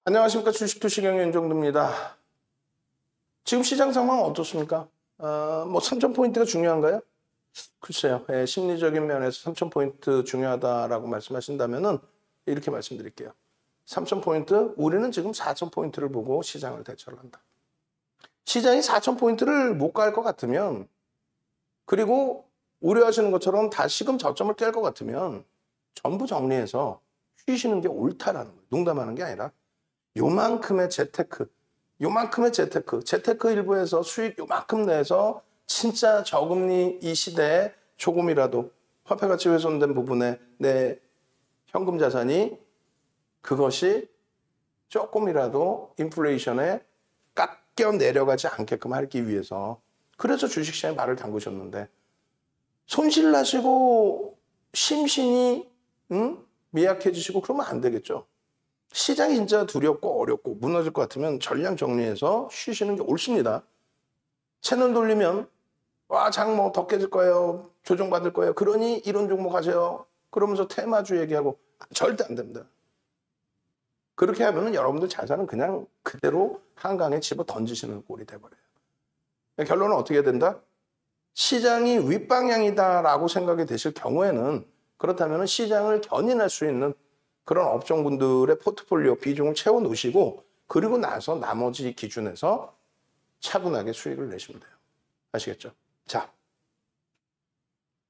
안녕하십니까. 주식투시경의 윤정두입니다. 지금 시장 상황 어떻습니까? 3,000포인트가 중요한가요? 글쎄요. 심리적인 면에서 3,000포인트 중요하다라고 말씀하신다면은 이렇게 말씀드릴게요. 3,000포인트, 우리는 지금 4,000포인트를 보고 시장을 대처를 한다. 시장이 4,000포인트를 못 갈 것 같으면, 그리고 우려하시는 것처럼 다시금 저점을 깰 것 같으면 전부 정리해서 쉬시는 게 옳다라는 거예요. 농담하는 게 아니라. 요만큼의 재테크 일부에서 수익 요만큼 내서 진짜 저금리 이 시대에 조금이라도 화폐가치 훼손된 부분에 내 현금 자산이 그것이 조금이라도 인플레이션에 깎여 내려가지 않게끔 하기 위해서, 그래서 주식시장에 발을 담그셨는데 손실 나시고 심신이 미약해지시고 그러면 안 되겠죠. 시장이 진짜 두렵고 어렵고 무너질 것 같으면 전량 정리해서 쉬시는 게 옳습니다. 채널 돌리면 장 더 깨질 거예요. 조정받을 거예요. 그러니 이런 종목 하세요. 그러면서 테마주 얘기하고 절대 안 됩니다. 그렇게 하면 여러분들 자산은 그냥 그대로 한강에 집어 던지시는 꼴이 돼버려요. 결론은 어떻게 된다? 시장이 윗방향이다라고 생각이 되실 경우에는, 그렇다면 시장을 견인할 수 있는 그런 업종분들의 포트폴리오 비중을 채워 놓으시고, 그리고 나서 나머지 기준에서 차분하게 수익을 내시면 돼요. 아시겠죠? 자,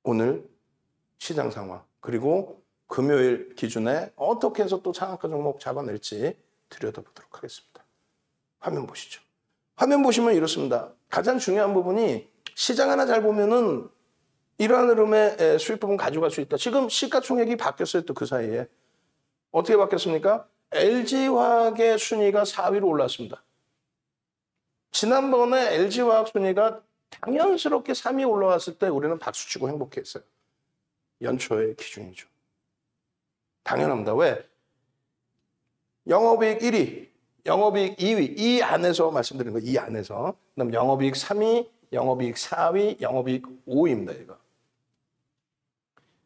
오늘 시장 상황, 그리고 금요일 기준에 어떻게 해서 또 상한가 종목 잡아낼지 들여다보도록 하겠습니다. 화면 보시죠. 화면 보시면 이렇습니다. 가장 중요한 부분이, 시장 하나 잘 보면은 이러한 흐름의 수익 부분 가져갈 수 있다. 지금 시가총액이 바뀌었어요. 또 그 사이에. 어떻게 바뀌었습니까? LG화학의 순위가 4위로 올랐습니다. 지난번에 LG화학 순위가 당연스럽게 3위 올라왔을 때 우리는 박수치고 행복했어요. 연초의 기준이죠. 당연합니다. 왜? 영업이익 1위, 영업이익 2위, 이 안에서 말씀드리는 거예요. 이 안에서. 그다음 영업이익 3위, 영업이익 4위, 영업이익 5위입니다. 이거.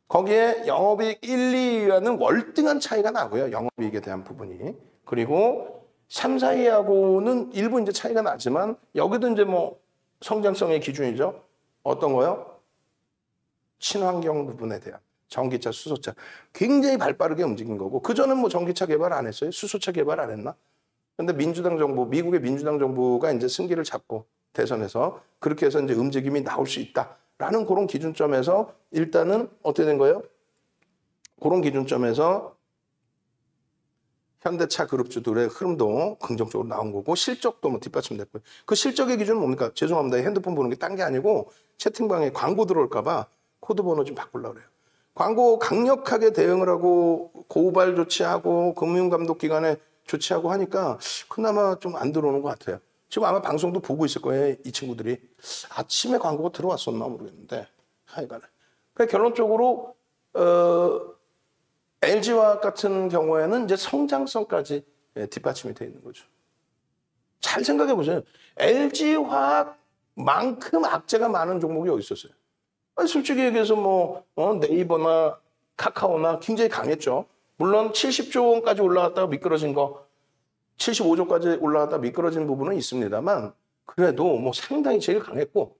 거기에 영업이익 1, 2위와는 월등한 차이가 나고요. 영업이익에 대한 부분이. 그리고 3, 4위하고는 일부 이제 차이가 나지만, 여기도 이제 성장성의 기준이죠. 어떤 거요? 친환경 부분에 대한. 전기차, 수소차. 굉장히 발빠르게 움직인 거고, 그전엔 전기차 개발 안 했어요? 수소차 개발 안 했나? 근데 민주당 정부, 미국의 민주당 정부가 이제 승기를 잡고 대선에서 그렇게 해서 이제 움직임이 나올 수 있다. 라는 그런 기준점에서 일단은 어떻게 된 거예요? 그런 기준점에서 현대차 그룹주들의 흐름도 긍정적으로 나온 거고, 실적도 뒷받침됐고요. 그 실적의 기준은 뭡니까? 죄송합니다. 핸드폰 보는 게 딴 게 아니고 채팅방에 광고 들어올까 봐 코드 번호 좀 바꾸려고 그래요. 광고 강력하게 대응을 하고 고발 조치하고 금융감독기관에 조치하고 하니까 그나마 좀 안 들어오는 것 같아요. 지금 아마 방송도 보고 있을 거예요. 이 친구들이. 아침에 광고가 들어왔었나 모르겠는데 하여간에. 그러니까 결론적으로 LG화학 같은 경우에는 이제 성장성까지 뒷받침이 되어 있는 거죠. 잘 생각해 보세요. LG화학만큼 악재가 많은 종목이 어디 있었어요? 아니, 솔직히 얘기해서 네이버나 카카오나 굉장히 강했죠. 물론 70조 원까지 올라갔다가 미끄러진 거, 75조까지 올라갔다 미끄러진 부분은 있습니다만, 그래도 상당히 제일 강했고,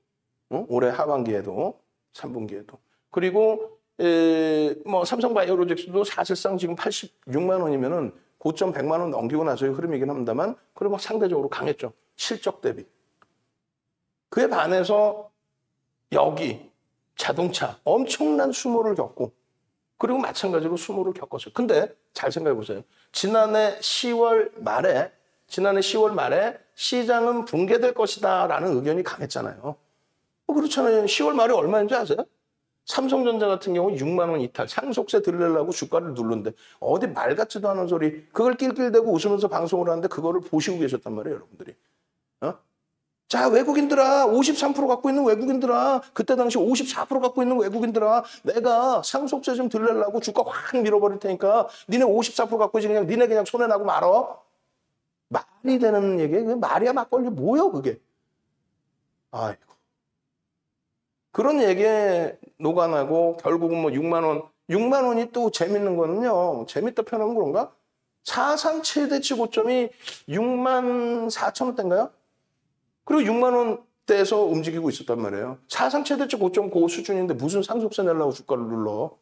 올해 하반기에도 3분기에도. 그리고 삼성바이오로직스도 사실상 지금 86만 원이면은 고점 100만 원 넘기고 나서의 흐름이긴 합니다만, 그래도 상대적으로 강했죠. 실적 대비. 그에 반해서 여기 자동차 엄청난 수모를 겪고, 그리고 마찬가지로 수모를 겪었어요. 근데 잘 생각해 보세요. 지난해 10월 말에 시장은 붕괴될 것이다 라는 의견이 강했잖아요. 그렇잖아요. 10월 말에 얼마인지 아세요? 삼성전자 같은 경우 6만 원 이탈, 상속세 들으려고 주가를 누르는데 어디 말 같지도 않은 소리, 그걸 낄낄대고 웃으면서 방송을 하는데 그거를 보시고 계셨단 말이에요, 여러분들이. 자, 외국인들아, 53% 갖고 있는 외국인들아, 그때 당시 54% 갖고 있는 외국인들아, 내가 상속세 좀 들려려고 주가 확 밀어버릴 테니까 니네 54% 갖고 있지, 니네 그냥 손해나고 말어. 말이 되는 얘기, 말이야 막걸리 뭐야 그게. 아이고. 그런 얘기에 노관하고 결국은 6만 원이 또 재밌는 거는요, 재밌다 표현하면 그런가? 사상 최대치 고점이 6만 4천 원대인가요? 그리고 6만 원대에서 움직이고 있었단 말이에요. 사상 최대치 고점 그 수준인데 무슨 상속세 내려고 주가를 눌러.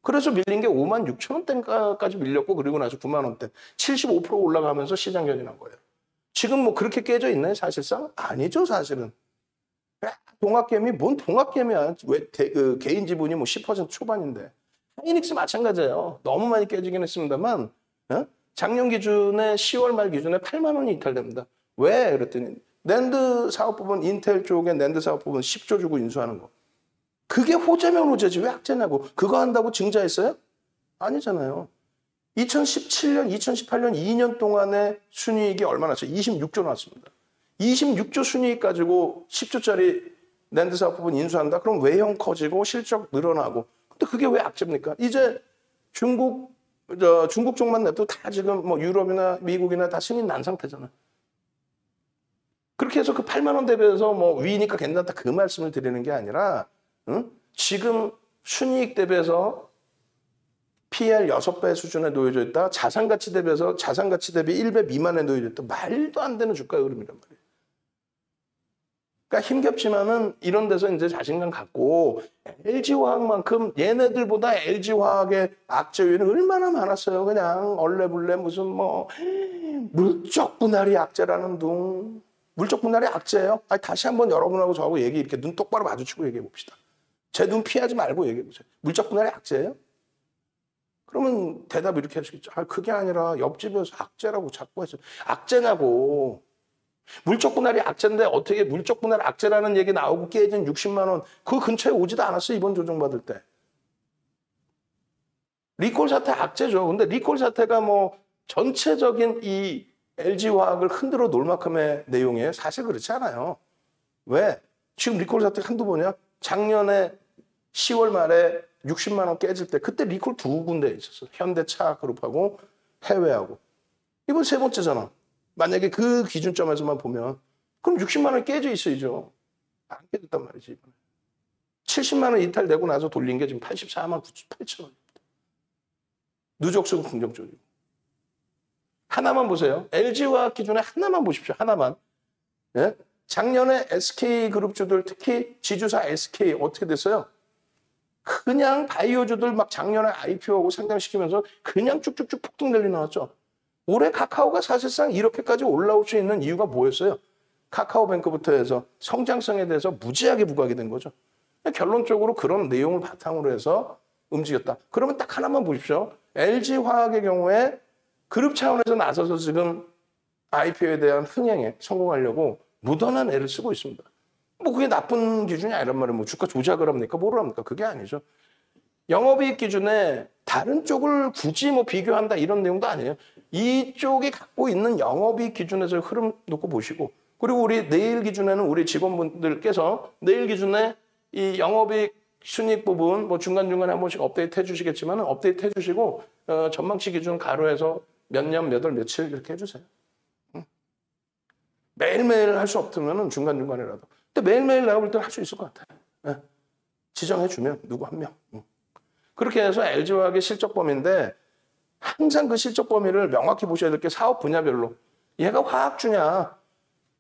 그래서 밀린 게 5만 6천 원대까지 밀렸고 그리고 나서 9만 원대. 75% 올라가면서 시장 견인한 거예요. 지금 뭐 그렇게 깨져 있나요? 사실상? 아니죠, 사실은. 동학개미? 뭔 동학개미야. 왜 개인 지분이 뭐 10% 초반인데. 하이닉스 마찬가지예요. 너무 많이 깨지긴 했습니다만 작년 기준에 10월 말 기준에 8만 원이 이탈됩니다. 왜? 그랬더니 낸드 사업부분 인텔 쪽에 낸드 사업부분 10조 주고 인수하는 거. 그게 호재면 호재지 왜 악재냐고. 그거 한다고 증자했어요? 아니잖아요. 2017년, 2018년 2년 동안의 순이익이 얼마나 났어요? 26조 나왔습니다. 26조 순이익 가지고 10조짜리 낸드 사업부분 인수한다? 그럼 외형 커지고 실적 늘어나고. 근데 그게 왜 악재입니까? 이제 중국 쪽만 냅도 다 지금 뭐 유럽이나 미국이나 다 승인 난 상태잖아. 그렇게 해서 그 8만 원 대비해서 뭐 위니까 괜찮다 그 말씀을 드리는 게 아니라 지금 순이익 대비해서 PL 6배 수준에 놓여져 있다. 자산가치 대비해서 자산가치 대비 1배 미만에 놓여져 있다. 말도 안 되는 주가 흐름이란 말이에요. 그러니까 힘겹지만은 이런 데서 이제 자신감 갖고 LG화학만큼 얘네들보다 LG화학의 악재 요인은 얼마나 많았어요. 그냥 얼레불레 무슨 뭐 물적 분할이 악재라는 둥. 물적 분할이 악재예요? 아니, 다시 한번 여러분하고 저하고 얘기 이렇게 눈 똑바로 마주치고 얘기해 봅시다. 제 눈 피하지 말고 얘기해 보세요. 물적 분할이 악재예요? 그러면 대답 이렇게 하시겠죠. 아, 그게 아니라 옆집에서 악재라고 자꾸 했어요. 악재냐고. 물적 분할이 악재인데 어떻게 물적 분할 악재라는 얘기 나오고 깨진 60만 원 그 근처에 오지도 않았어 이번 조정받을 때. 리콜 사태 악재죠. 근데 리콜 사태가 뭐 전체적인 이 LG화학을 흔들어 놓을 만큼의 내용이에요. 사실 그렇지 않아요. 왜? 지금 리콜 사태 한두 번이야? 작년에 10월 말에 60만 원 깨질 때 그때 리콜 2군데 있었어. 현대차 그룹하고 해외하고. 이번 세 번째잖아. 만약에 그 기준점에서만 보면 그럼 60만 원 깨져 있어야죠. 안 깨졌단 말이지. 이번에. 70만 원 이탈되고 나서 돌린 게 지금 84만 8천 원입니다. 누적수는 긍정적이고. 하나만 보세요. LG화학 기준에 하나만 보십시오. 하나만. 예? 작년에 SK그룹주들 특히 지주사 SK 어떻게 됐어요? 그냥 바이오주들 막 작년에 IPO하고 상장시키면서 그냥 쭉쭉쭉 폭등 랠리 나왔죠. 올해 카카오가 사실상 이렇게까지 올라올 수 있는 이유가 뭐였어요? 카카오뱅크부터 해서 성장성에 대해서 무지하게 부각이 된 거죠. 결론적으로 그런 내용을 바탕으로 해서 움직였다. 그러면 딱 하나만 보십시오. LG화학의 경우에 그룹 차원에서 나서서 지금 IPO에 대한 흥행에 성공하려고 무던한 애를 쓰고 있습니다. 뭐 그게 나쁜 기준이 아니란 말이에요. 뭐 주가 조작을 합니까? 뭐를 합니까? 그게 아니죠. 영업이익 기준에 다른 쪽을 굳이 뭐 비교한다 이런 내용도 아니에요. 이쪽이 갖고 있는 영업이익 기준에서 흐름 놓고 보시고 그리고 우리 내일 기준에는 우리 직원분들께서 내일 기준에 이 영업이익 순이익 부분 뭐 중간중간에 한 번씩 업데이트 해주시겠지만 업데이트 해주시고 전망치 기준 가로해서 몇 년, 몇 월, 며칠 이렇게 해주세요. 매일매일 할 수 없으면 중간중간이라도. 근데 매일매일 내가 볼 때는 할 수 있을 것 같아요. 네. 지정해주면 누구 한 명. 그렇게 해서 LG화학의 실적 범위인데 항상 그 실적 범위를 명확히 보셔야 될 게 사업 분야별로. 얘가 화학주냐,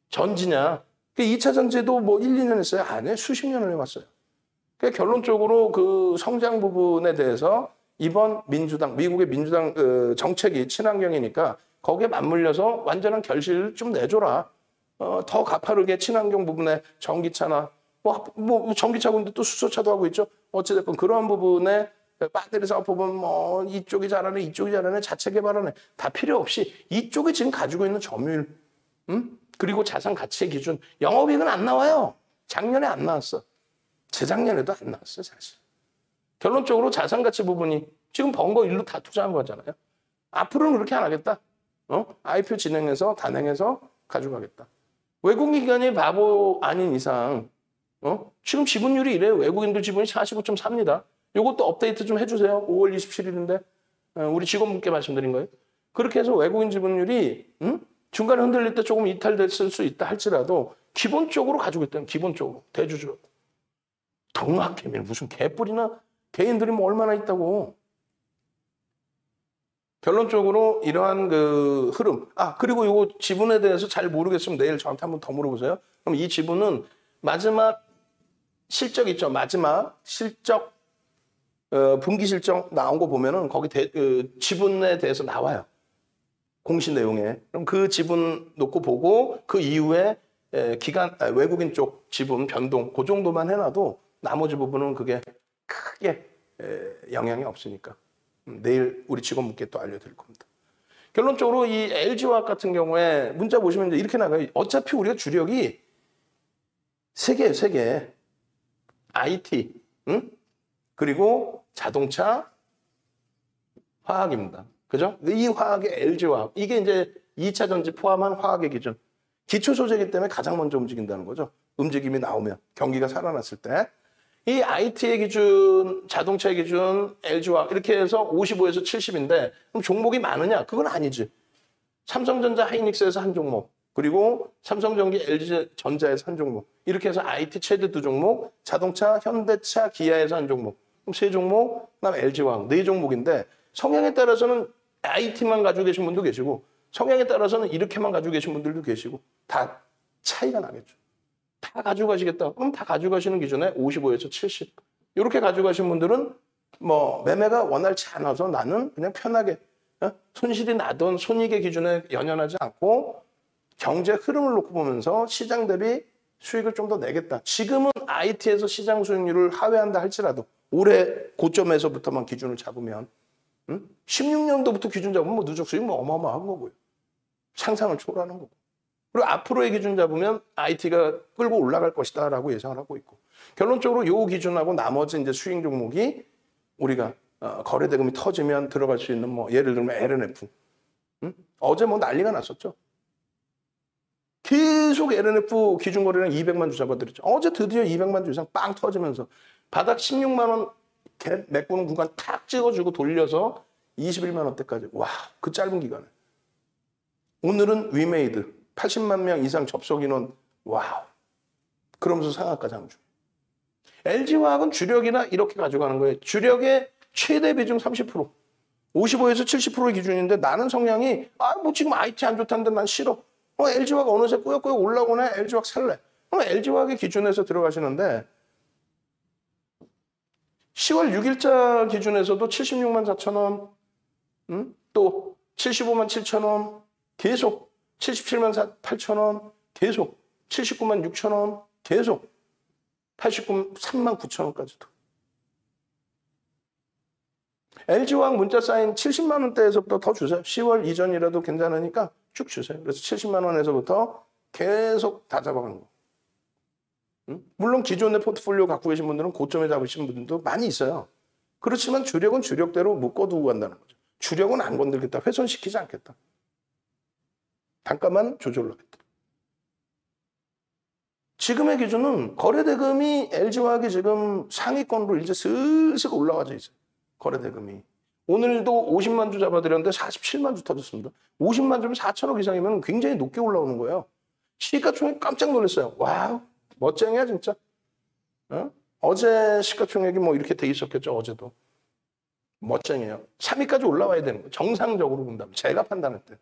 전지냐. 2차 전지도 뭐 1, 2년 했어요? 아니에요. 수십 년을 해왔어요. 그러니까 결론적으로 그 성장 부분에 대해서 이번 민주당, 미국의 민주당 정책이 친환경이니까 거기에 맞물려서 완전한 결실을 좀 내줘라. 더 가파르게 친환경 부분에 전기차나 뭐 전기차 군데 또 수소차도 하고 있죠. 어찌됐건 그러한 부분에 배터리 사업 부분 뭐 이쪽이 잘하네 이쪽이 잘하네 자체 개발하네 다 필요 없이 이쪽이 지금 가지고 있는 점유율 그리고 자산 가치의 기준 영업이익은 안 나와요. 작년에 안 나왔어. 재작년에도 안 나왔어요 사실. 결론적으로 자산 가치 부분이 지금 번 거 일로 다 투자한 거잖아요. 앞으로는 그렇게 안 하겠다. IPO 진행해서 단행해서 가져가겠다. 외국 기관이 바보 아닌 이상 지금 지분율이 이래요. 외국인들 지분이 45.4입니다. 이것도 업데이트 좀 해주세요. 5월 27일인데 우리 직원분께 말씀드린 거예요. 그렇게 해서 외국인 지분율이 중간에 흔들릴 때 조금 이탈됐을 수 있다 할지라도 기본적으로 가지고 있다는 기본적으로 대주주 동학개미는 무슨 개뿔이나 개인들이 뭐 얼마나 있다고. 결론적으로 이러한 그 흐름. 그리고 이거 지분에 대해서 잘 모르겠으면 내일 저한테 한번 더 물어보세요. 그럼 이 지분은 마지막 실적 있죠. 마지막 실적, 분기 실적 나온 거 보면은 거기 지분에 대해서 나와요. 공시 내용에. 그럼 그 지분 놓고 보고 그 이후에 외국인 쪽 지분 변동 그 정도만 해놔도 나머지 부분은 그게 크게 영향이 없으니까 내일 우리 직원분께 또 알려드릴 겁니다. 결론적으로 이 LG화학 같은 경우에 문자 보시면 이제 이렇게 나가요. 어차피 우리가 주력이 세 개. IT, 그리고 자동차, 화학입니다. 그죠? 이 화학의 LG화학. 이게 이제 2차 전지 포함한 화학의 기준. 기초 소재이기 때문에 가장 먼저 움직인다는 거죠. 움직임이 나오면, 경기가 살아났을 때. 이 IT의 기준, 자동차의 기준, LG화학 이렇게 해서 55에서 70인데 그럼 종목이 많으냐? 그건 아니지. 삼성전자, 하이닉스에서 한 종목, 그리고 삼성전기, LG전자에서 한 종목. 이렇게 해서 IT 최대 2종목, 자동차, 현대차, 기아에서 한 종목. 그럼 3종목, 그다음 LG화학 4종목인데 성향에 따라서는 IT만 가지고 계신 분도 계시고 성향에 따라서는 이렇게만 가지고 계신 분들도 계시고 다 차이가 나겠죠. 다 가져가시겠다. 그럼 다 가져가시는 기준에 55에서 70. 이렇게 가져가신 분들은 뭐 매매가 원활치 않아서 나는 그냥 편하게 손실이 나던 손익의 기준에 연연하지 않고 경제 흐름을 놓고 보면서 시장 대비 수익을 좀 더 내겠다. 지금은 IT에서 시장 수익률을 하회한다 할지라도 올해 고점에서부터만 기준을 잡으면 16년도부터 기준 잡으면 뭐 누적 수익 뭐 어마어마한 거고요. 상상을 초월하는 거고. 그리고 앞으로의 기준 잡으면 IT가 끌고 올라갈 것이다라고 예상을 하고 있고. 결론적으로 요 기준하고 나머지 이제 수익 종목이 우리가 거래 대금이 터지면 들어갈 수 있는 뭐 예를 들면 LNF. 어제 뭐 난리가 났었죠. 계속 LNF 기준 거래량 200만 주 잡아드렸죠. 어제 드디어 200만 주 이상 빵 터지면서 바닥 16만 원 메꾸는 구간 탁 찍어주고 돌려서 21만 원대까지. 와, 그 짧은 기간에. 오늘은 위메이드 80만 명 이상 접속 인원. 와우. 그러면서 상한가 장주. LG화학은 주력이나 이렇게 가져가는 거예요. 주력의 최대 비중 30%. 55에서 70%의 기준인데 나는 성향이 뭐 지금 IT 안 좋다는데 난 싫어. LG화학 어느새 꾸역꾸역 올라오네. LG화학 살래. LG화학의 기준에서 들어가시는데 10월 6일자 기준에서도 76만 4천 원, 또 75만 7천 원, 계속 77만 8천 원, 계속 79만 6천 원, 계속 83만 9천 원까지도. LG화학 문자 쌓인 70만 원대에서부터 더 주세요. 10월 이전이라도 괜찮으니까 쭉 주세요. 그래서 70만 원에서부터 계속 다 잡아가는 거. 물론 기존의 포트폴리오 갖고 계신 분들은 고점에 잡으신 분들도 많이 있어요. 그렇지만 주력은 주력대로 묶어두고 간다는 거죠. 주력은 안 건들겠다. 훼손시키지 않겠다. 단가만 조절하겠다. 지금의 기준은 거래대금이 LG화학이 지금 상위권으로 이제 슬슬 올라와져 있어요. 거래대금이. 오늘도 50만 주 잡아드렸는데 47만 주 터졌습니다. 50만 주면 4천억 이상이면 굉장히 높게 올라오는 거예요. 시가총액 깜짝 놀랐어요. 와우, 멋쟁이야 진짜. 어제 시가총액이 뭐 이렇게 돼 있었겠죠. 어제도. 멋쟁이에요. 3위까지 올라와야 되는 거예요. 정상적으로 본다면. 제가 판단할 때.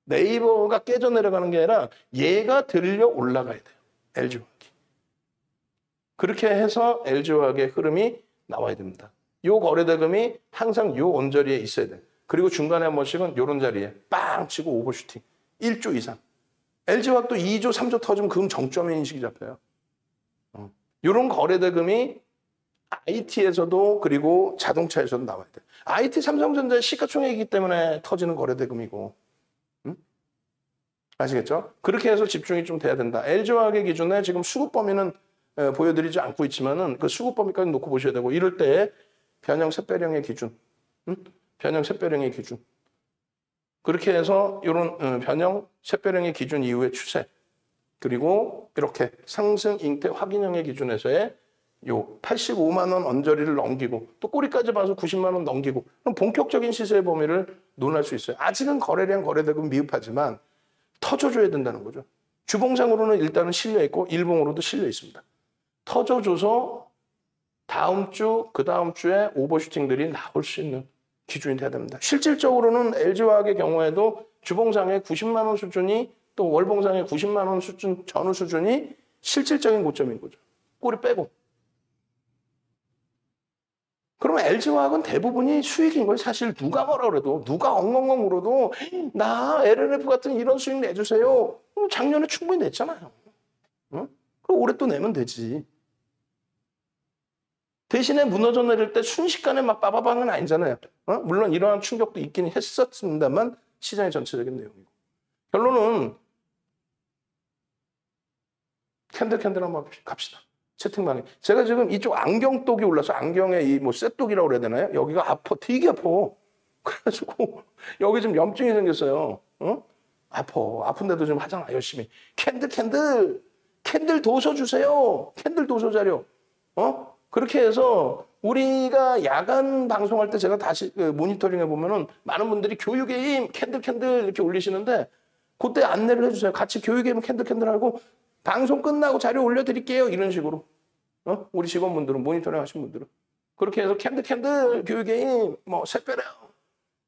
네이버가 깨져 내려가는 게 아니라 얘가 들려 올라가야 돼요. LG화학이. 그렇게 해서 LG화학의 흐름이 나와야 됩니다. 요 거래대금이 항상 요 언저리에 있어야 돼. 그리고 중간에 한 번씩은 요런 자리에 빵 치고 오버슈팅. 1조 이상. LG화학도 2조, 3조 터지면 그 정점의 인식이 잡혀요. 요런 거래대금이 IT에서도 그리고 자동차에서도 나와야 돼. IT 삼성전자의 시가총액이기 때문에 터지는 거래대금이고. 아시겠죠? 그렇게 해서 집중이 좀 돼야 된다. LG화학의 기준에 지금 수급 범위는 보여드리지 않고 있지만은 그 수급 범위까지 놓고 보셔야 되고 이럴 때 변형 샛별형의 기준, 변형 샛별형의 기준. 그렇게 해서 이런 변형 샛별형의 기준 이후의 추세 그리고 이렇게 상승 잉태 확인형의 기준에서의 요 85만 원 언저리를 넘기고 또 꼬리까지 봐서 90만 원 넘기고 그럼 본격적인 시세의 범위를 논할 수 있어요. 아직은 거래량 거래대금 미흡하지만 터져줘야 된다는 거죠. 주봉상으로는 일단은 실려 있고 일봉으로도 실려 있습니다. 터져줘서 다음 주, 그 다음 주에 오버슈팅들이 나올 수 있는 기준이 돼야 됩니다. 실질적으로는 LG화학의 경우에도 주봉상의 90만 원 수준이 또 월봉상의 90만 원 수준 전후 수준이 실질적인 고점인 거죠. 꼬리 빼고. 그러면 LG화학은 대부분이 수익인 거예요. 사실 누가 뭐라 그래도 누가 엉엉엉 울어도 나 LNF 같은 이런 수익 내주세요. 작년에 충분히 냈잖아요. 응? 그럼 올해 또 내면 되지. 대신에 무너져 내릴 때 순식간에 막 빠바방은 아니잖아요. 물론 이러한 충격도 있긴 했었습니다만 시장의 전체적인 내용이고. 결론은 캔들 한번 갑시다. 채팅방에. 제가 지금 이쪽 안경독이 올라서 안경에 이 뭐 쇠독이라고 그래야 되나요? 여기가 아파. 되게 아파. 그래가지고 여기 좀 염증이 생겼어요. 아픈데도 좀 하잖아. 열심히. 캔들 도서 주세요. 캔들 도서 자료. 그렇게 해서 우리가 야간 방송할 때 제가 다시 모니터링 해보면은 많은 분들이 교육의 힘, 캔들 이렇게 올리시는데 그때 안내를 해주세요. 같이 교육의 힘, 캔들 하고 방송 끝나고 자료 올려드릴게요. 이런 식으로. 우리 직원분들은, 모니터링 하신 분들은. 그렇게 해서 캔들 교육의 힘, 뭐, 샛별해요.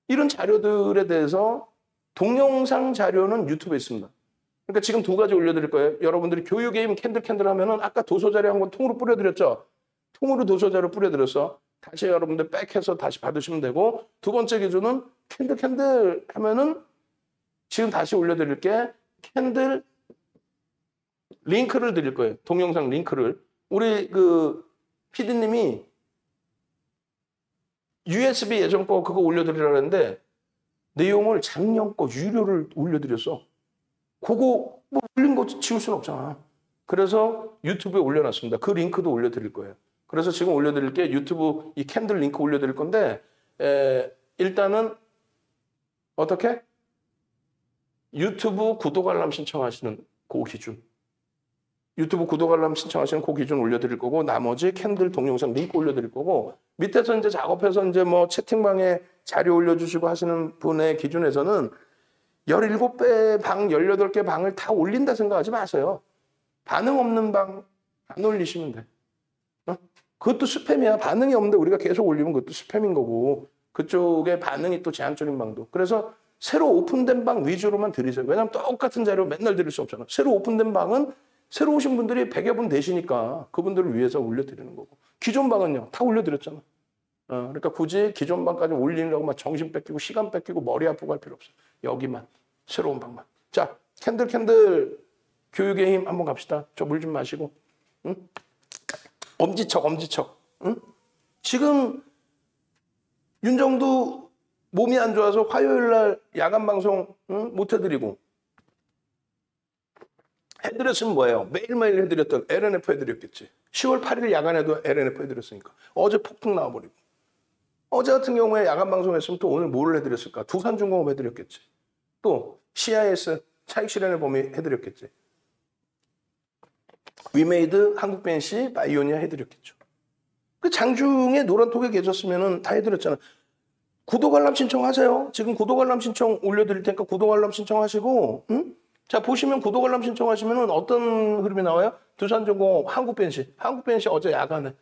이런 자료들에 대해서 동영상 자료는 유튜브에 있습니다. 그러니까 지금 두 가지 올려드릴 거예요. 여러분들이 교육의 힘, 캔들 하면은 아까 도서 자료 한 번 통으로 뿌려드렸죠? 통으로 도서 자료 뿌려드렸어. 다시 여러분들 백해서 다시 받으시면 되고, 두 번째 기준은 캔들 하면은 지금 다시 올려드릴게 캔들 링크를 드릴 거예요. 동영상 링크를. 우리 PD님이 USB 예전 거 그거 올려드리라고 했는데 내용을 작년 거 유료를 올려드렸어. 그거 뭐 올린 거 지울 수는 없잖아. 그래서 유튜브에 올려놨습니다. 그 링크도 올려드릴 거예요. 그래서 지금 올려드릴 게 유튜브 이 캔들 링크 올려드릴 건데 일단은 어떻게? 유튜브 구독 알람 신청하시는 그 기준. 유튜브 구독 알람 신청하시는 그 기준 올려드릴 거고 나머지 캔들 동영상 링크 올려드릴 거고 밑에서 이제 작업해서 이제 뭐 채팅방에 자료 올려주시고 하시는 분의 기준에서는 17배 방, 18개 방을 다 올린다 생각하지 마세요. 반응 없는 방 안 올리시면 돼. 그것도 스팸이야. 반응이 없는데 우리가 계속 올리면 그것도 스팸인 거고 그쪽에 반응이 또 제한적인 방도. 그래서 새로 오픈된 방 위주로만 드리세요. 왜냐하면 똑같은 자료 맨날 드릴 수 없잖아. 새로 오픈된 방은 새로 오신 분들이 100여 분 되시니까 그분들을 위해서 올려드리는 거고. 기존 방은요. 다 올려드렸잖아. 그러니까 굳이 기존 방까지 올리려고 막 정신 뺏기고 시간 뺏기고 머리 아프고 할 필요 없어. 여기만. 새로운 방만. 자, 캔들 교육의 힘 한번 갑시다. 저 물 좀 마시고. 응? 엄지척. 응? 지금 윤정도 몸이 안 좋아서 화요일 날 야간 방송 못 해드리고 해드렸으면 뭐예요? 매일매일 해드렸던 LNF 해드렸겠지. 10월 8일 야간에도 LNF 해드렸으니까. 어제 폭풍 나와버리고. 어제 같은 경우에 야간 방송했으면 또 오늘 뭘 해드렸을까? 두산중공업 해드렸겠지. 또 CIS 차익 실현의 범위 해드렸겠지. 위메이드 한국벤시 바이오니아 해드렸겠죠. 그 장중에 노란톡에 계셨으면 다 해드렸잖아. 구독 알람 신청하세요. 지금 구독 알람 신청 올려드릴 테니까 구독 알람 신청하시고 자 보시면 구독 알람 신청하시면 어떤 흐름이 나와요? 두산중공업 한국벤시 어제 야간에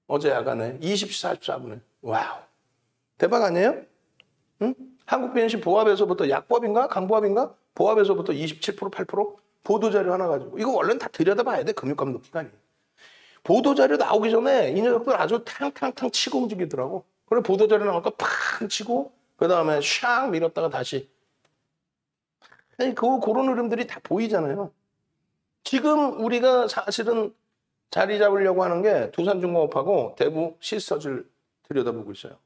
어제 야간에 20시 44분에 와우 대박 아니에요? 응? 한국벤시 보합에서부터 약보합인가 강보합인가 보합에서부터 27% 8% 보도자료 하나 가지고 이거 원래는 다 들여다봐야 돼 금융감독기관이. 보도자료 나오기 전에 이 녀석들 아주 탕탕탕 치고 움직이더라고. 그래 보도자료 나오니까 팡 치고 그 다음에 샥 밀었다가 다시 그런 흐름들이 다 보이잖아요. 지금 우리가 사실은 자리 잡으려고 하는 게 두산중공업하고 대구 시스터즈를 들여다보고 있어요.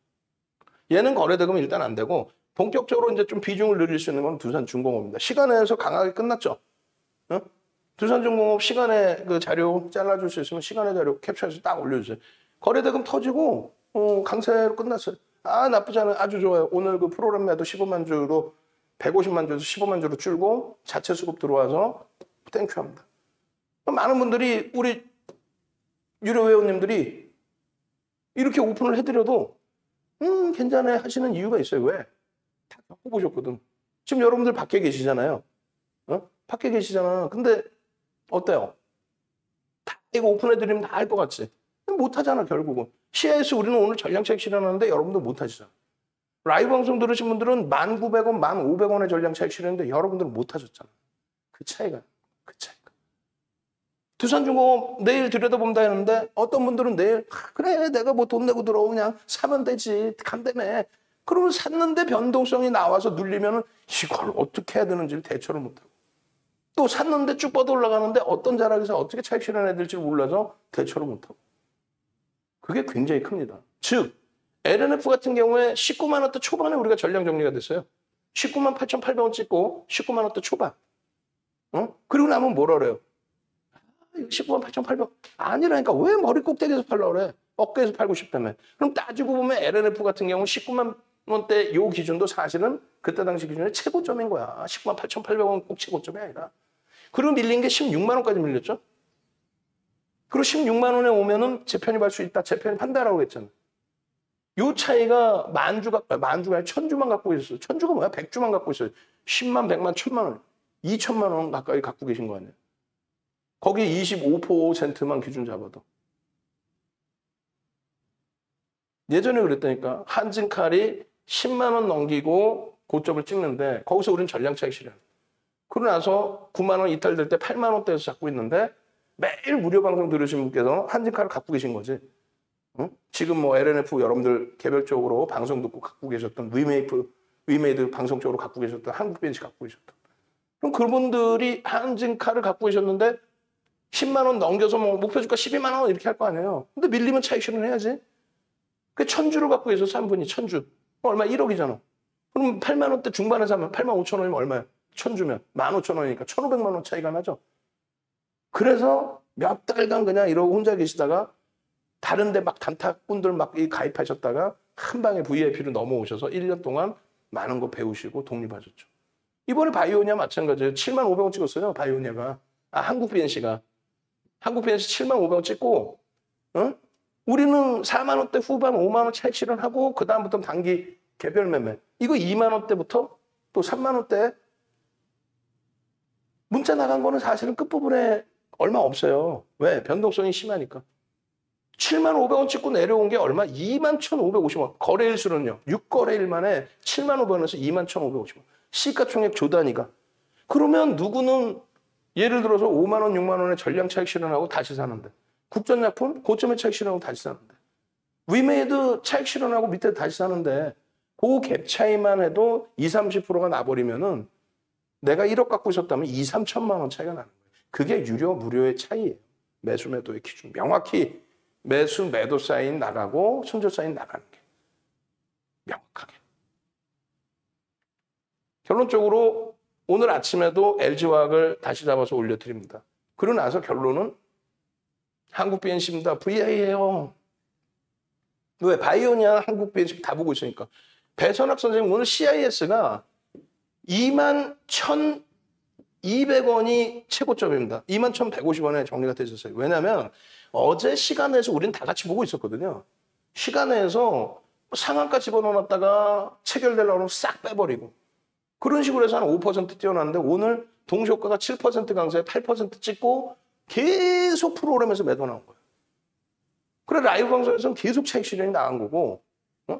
얘는 거래대금은 일단 안 되고 본격적으로 이제 좀 비중을 늘릴 수 있는 건 두산중공업입니다. 시간에서 강하게 끝났죠. 두산중공업 시간에 그 자료 잘라줄 수 있으면 시간의 자료 캡처해서 딱 올려주세요. 거래대금 터지고 강세로 끝났어요. 아 나쁘지 않아요. 아주 좋아요. 오늘 그 프로그램 매도 15만 주로 150만 주에서 15만 주로 줄고 자체 수급 들어와서 땡큐합니다. 많은 분들이 우리 유료 회원님들이 이렇게 오픈을 해드려도 괜찮아 하시는 이유가 있어요. 왜? 다 겪어보셨거든. 지금 여러분들 밖에 계시잖아요. 밖에 계시잖아. 근데 어때요? 다 이거 오픈해드리면 다 할 것 같지? 못하잖아 결국은. CIS 우리는 오늘 전량차익 실현하는데 여러분들 못하시잖아. 라이브 방송 들으신 분들은 1,900원, 1,500원의 전량차익 실현했는데 여러분들은 못하셨잖아. 그 차이가. 두산중공업 내일 들여다본다 했는데 어떤 분들은 내일 그래 내가 뭐 돈 내고 들어 그냥 사면 되지 간다며. 그러면 샀는데 변동성이 나와서 눌리면은 이걸 어떻게 해야 되는지를 대처를 못하고 또 샀는데 쭉 뻗어 올라가는데 어떤 자락에서 어떻게 차익 실현해야 될지 몰라서 대처를 못하고 그게 굉장히 큽니다. 즉 LNF 같은 경우에 19만 원대 초반에 우리가 전량 정리가 됐어요. 19만 8,800원 찍고 19만 원대 초반. 그리고 나면 뭐라 그래요? 19만 8,800원. 아니라니까 왜 머리 꼭대기에서 팔려고 그래? 어깨에서 팔고 싶다며. 그럼 따지고 보면 LNF 같은 경우는 19만 원대 요 기준도 사실은 그때 당시 기준에 최고점인 거야. 19만 8,800원 꼭 최고점이 아니라. 그리고 밀린 게 16만 원까지 밀렸죠. 그리고 16만 원에 오면은 재편입할 수 있다. 재편입한다라고 했잖아. 요 차이가 만주가 아니라 천주만 갖고 있었어요. 천주가 뭐야? 100주만 갖고 있어요. 10만, 100만, 1000만 원. 2천만 원 가까이 갖고 계신 거 아니에요. 거기에 25%만 기준 잡아도. 예전에 그랬다니까. 한진칼이 10만 원 넘기고 고점을 찍는데 거기서 우리는 전량차익 실현. 그러고 나서 9만 원 이탈될 때 8만 원대에서 잡고 있는데 매일 무료 방송 들으신 분께서 한진칼을 갖고 계신 거지. 지금 뭐 LNF 여러분들 개별적으로 방송 듣고 갖고 계셨던 위메이드 방송적으로 갖고 계셨던 한국벤치 갖고 계셨던. 그럼 그분들이 한진칼을 갖고 계셨는데 10만 원 넘겨서 뭐 목표주가 12만 원 이렇게 할 거 아니에요. 근데 밀리면 차익 실현해야지. 그 천주를 갖고 계셔서 한 분이 천주. 얼마 1억이잖아. 그럼 8만 원대 중반에 사면 8만 5천 원이면 얼마야? 천주면 15,000원이니까 1,500만 원 차이가 나죠. 그래서 몇 달간 그냥 이러고 혼자 계시다가 다른 데 막 단타꾼들 막 가입하셨다가 한 방에 VIP로 넘어오셔서 1년 동안 많은 거 배우시고 독립하셨죠. 이번에 바이오니아 마찬가지예요. 7만 500원 찍었어요. 바이오니아가. 한국 BNC가. 한국 BNC 7만 500원 찍고 우리는 4만 원대 후반 5만 원 차익 실현하고 그 다음부터 단기 개별 매매. 이거 2만 원대부터 또 3만 원대 문자 나간 거는 사실은 끝부분에 얼마 없어요. 왜? 변동성이 심하니까. 7만 500원 찍고 내려온 게 얼마? 2만 1,550원. 거래일수는요. 6거래일 만에 7만 500원에서 2만 1,550원. 시가총액 조 단위가. 그러면 누구는 예를 들어서 5만 원, 6만 원의 전량 차익 실현하고 다시 사는데. 국전약품 고점에 차익 실현하고 다시 사는데. 위메이드 차익 실현하고 밑에 다시 사는데 그 갭 차이만 해도 20, 30%가 나버리면은 내가 1억 갖고 있었다면 2, 3천만 원 차이가 나는 거예요. 그게 유료, 무료의 차이예요. 매수, 매도의 기준. 명확히 매수, 매도 사인 나가고 순저 사인 나가는 게 명확하게. 결론적으로 오늘 아침에도 LG화학을 다시 잡아서 올려드립니다. 그러고 나서 결론은 한국 BNC입니다. VI예요. 왜? 바이오니아 한국 BNC 다 보고 있으니까. 배선학 선생님 오늘 CIS가 2만 1,200원이 최고점입니다. 2만 1,150원에 정리가 되셨어요. 왜냐하면 어제 시간에서 우리는 다 같이 보고 있었거든요. 시간에서 상한가 집어넣었다가 체결되려고 하면 싹 빼버리고 그런 식으로 해서 한 5% 뛰어났는데 오늘 동시효과가 7% 강세에 8% 찍고 계속 프로그램에서 매도 나온 거예요. 그래 라이브 방송에서는 계속 차익 실현이 나간 거고